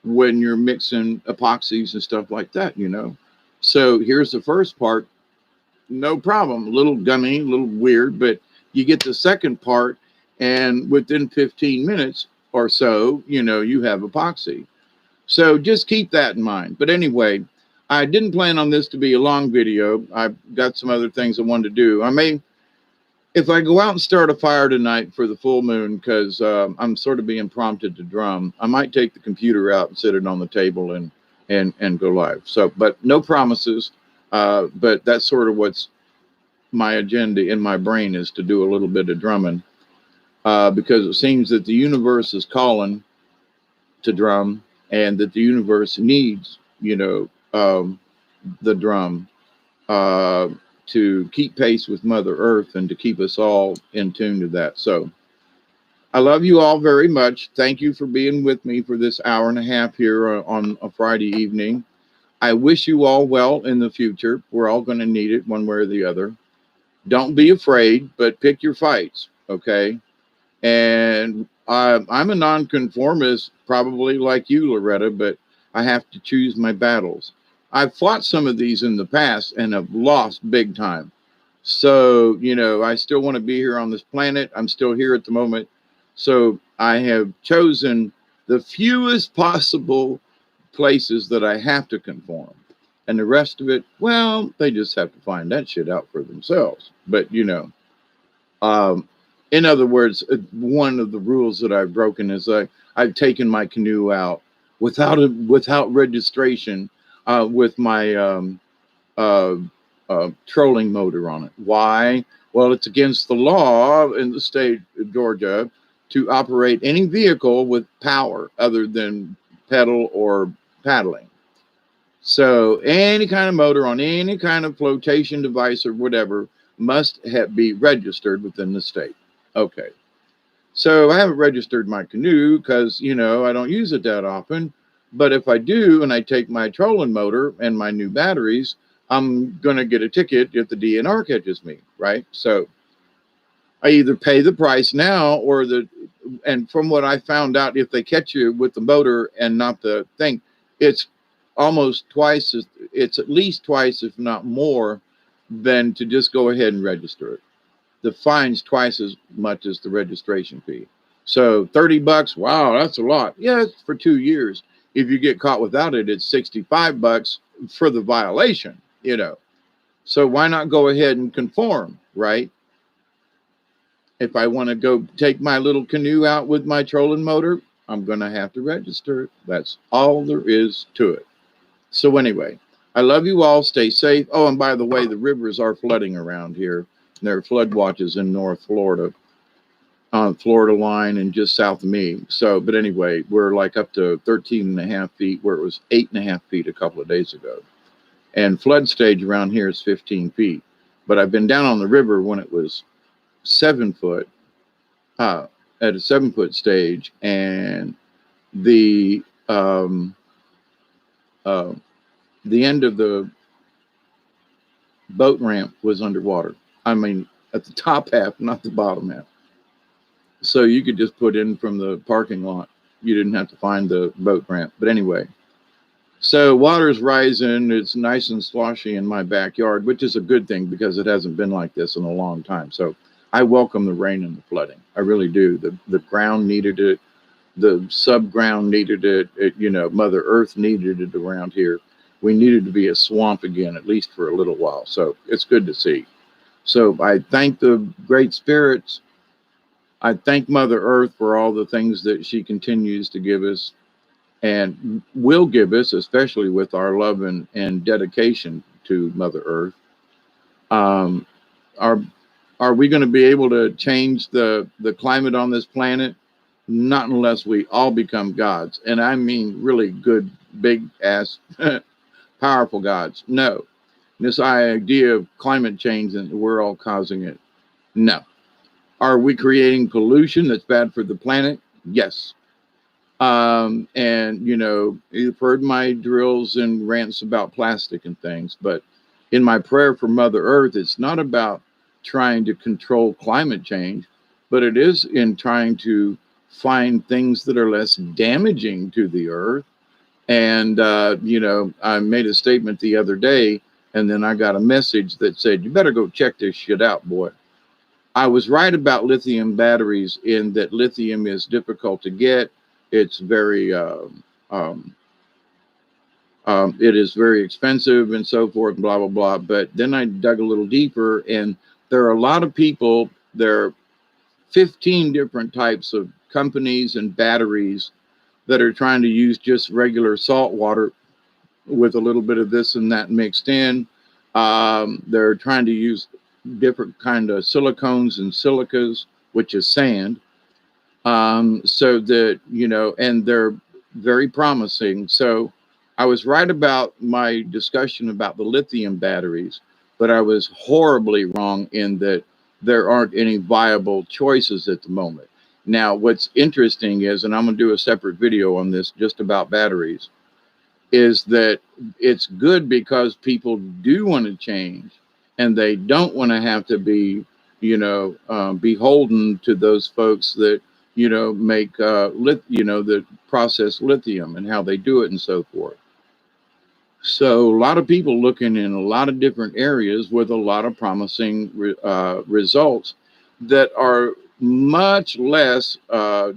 when you're mixing epoxies and stuff like that, you know? So here's the first part, no problem, a little gummy, a little weird, but you get the second part, and within 15 minutes or so, you know, you have epoxy. So just keep that in mind. But anyway, I didn't plan on this to be a long video. I've got some other things I wanted to do. I may, if I go out and start a fire tonight for the full moon, because I'm sort of being prompted to drum, I might take the computer out and sit it on the table and go live. So, but no promises. But that's sort of what's my agenda in my brain, is to do a little bit of drumming, because it seems that the universe is calling to drum, and that the universe needs, you know, the drum to keep pace with Mother Earth and to keep us all in tune to that. So I love you all very much. Thank you for being with me for this hour and a half here on a Friday evening. I wish you all well in the future. We're all going to need it one way or the other. Don't be afraid, but pick your fights, okay? And I'm a nonconformist, probably like you, Loretta, but I have to choose my battles. I've fought some of these in the past and have lost big time. So, you know, I still want to be here on this planet. I'm still here at the moment. So I have chosen the fewest possible places that I have to conform. And the rest of it, well, they just have to find that shit out for themselves. But, you know, in other words, one of the rules that I've broken is I've taken my canoe out without registration, with my trolling motor on it. Why? Well, it's against the law in the state of Georgia to operate any vehicle with power other than pedal or paddling. So any kind of motor on any kind of flotation device or whatever must be registered within the state. Okay. So I haven't registered my canoe because, you know, I don't use it that often. But if I do, and I take my trolling motor and my new batteries, I'm going to get a ticket if the DNR catches me, right? So I either pay the price now and from what I found out, if they catch you with the motor and not the thing, it's it's at least twice, if not more, than to just go ahead and register it. The fine's twice as much as the registration fee. So $30, wow, that's a lot. Yeah, it's for 2 years. If you get caught without it, it's $65 for the violation, you know. So why not go ahead and conform, right? If I want to go take my little canoe out with my trolling motor, I'm going to have to register it. That's all there is to it. So anyway, I love you all. Stay safe. Oh, and by the way, the rivers are flooding around here. There are flood watches in North Florida, on the Florida line and just south of me. So, but anyway, we're like up to 13 and a half feet, where it was 8.5 feet a couple of days ago. And flood stage around here is 15 feet. But I've been down on the river when it was 7 foot, at a 7 foot stage, and the end of the boat ramp was underwater. I mean, at the top half, not the bottom half. So you could just put in from the parking lot. You didn't have to find the boat ramp. But anyway, so water's rising. It's nice and sloshy in my backyard, which is a good thing because it hasn't been like this in a long time. So I welcome the rain and the flooding. I really do. The ground needed it. The subground needed it. You know, Mother Earth needed it around here. We needed to be a swamp again, at least for a little while. So it's good to see. So I thank the great spirits. I thank Mother Earth for all the things that she continues to give us and will give us, especially with our love and dedication to Mother Earth. Are we going to be able to change the climate on this planet? Not unless we all become gods. And I mean really good, big ass, powerful gods. No. This idea of climate change and we're all causing it. No. Are we creating pollution that's bad for the planet? Yes. And you've heard my drills and rants about plastic and things, but in my prayer for Mother Earth, it's not about trying to control climate change, but it is in trying to find things that are less damaging to the earth. And I made a statement the other day, and then I got a message that said, "You better go check this shit out, boy." I was right about lithium batteries in that lithium is difficult to get. It's very, um, it is very expensive and so forth, blah, blah, blah. But then I dug a little deeper, and there are a lot of people, there are 15 different types of companies and batteries that are trying to use just regular salt water with a little bit of this and that mixed in. They're trying to use different kind of silicones and silicas, which is sand, so that and they're very promising. So I was right about my discussion about the lithium batteries, but I was horribly wrong in that there aren't any viable choices at the moment. Now, what's interesting is, and I'm going to do a separate video on this just about batteries, is that it's good because people do want to change and they don't want to have to be, beholden to those folks that, make, that process lithium and how they do it and so forth. So a lot of people looking in a lot of different areas with a lot of promising results that are much less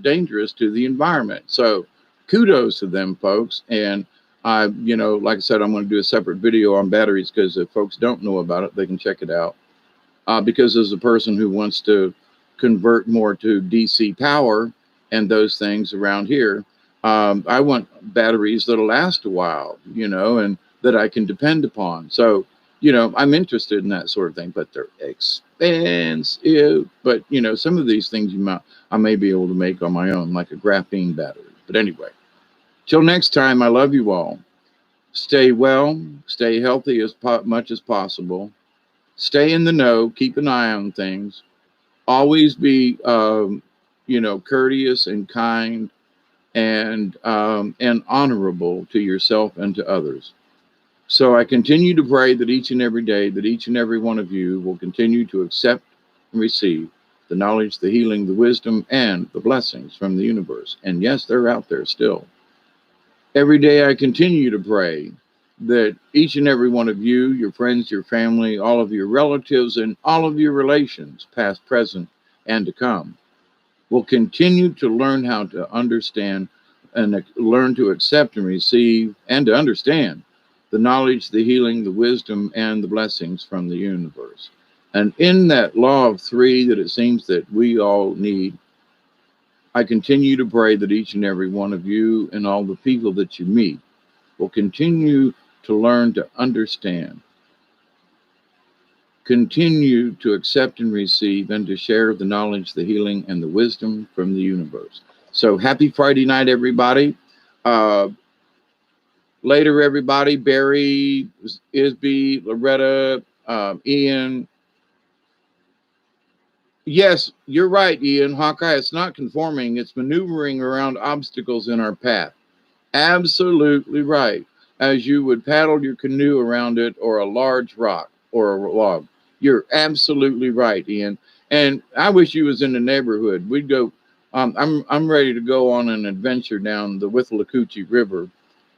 dangerous to the environment. So kudos to them folks. And like I said, I'm going to do a separate video on batteries because if folks don't know about it, they can check it out. Because as a person who wants to convert more to DC power and those things around here, I want batteries that'll last a while, and that I can depend upon. So, I'm interested in that sort of thing, but they're expensive. But, some of these things I may be able to make on my own, like a graphene battery. But anyway, till next time, I love you all. Stay well, stay healthy as much as possible. Stay in the know, keep an eye on things. Always be, courteous and kind and honorable to yourself and to others. So I continue to pray that each and every day, that each and every one of you will continue to accept and receive the knowledge, the healing, the wisdom, and the blessings from the universe. And yes, they're out there still. Every day I continue to pray that each and every one of you, your friends, your family, all of your relatives, and all of your relations, past, present, and to come, will continue to learn how to understand and learn to accept and receive and to understand the knowledge, the healing, the wisdom, and the blessings from the universe. And in that law of three that it seems that we all need, I continue to pray that each and every one of you and all the people that you meet will continue to learn to understand, continue to accept and receive, and to share the knowledge, the healing, and the wisdom from the universe. So happy Friday night, everybody. Later, everybody. Barry, Isby, Loretta, Ian. Yes, you're right, Ian. Hawkeye, it's not conforming. It's maneuvering around obstacles in our path. Absolutely right. As you would paddle your canoe around it or a large rock or a log. You're absolutely right, Ian. And I wish you was in the neighborhood. We'd go. I'm ready to go on an adventure down the Withlacoochee River,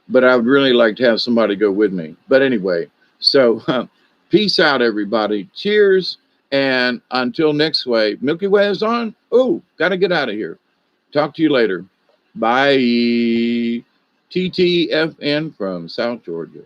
but I would really like to have somebody go with me. But anyway, so peace out, everybody. Cheers. And until next way, Milky Way is on. Oh, got to get out of here. Talk to you later. Bye. TTFN from South Georgia.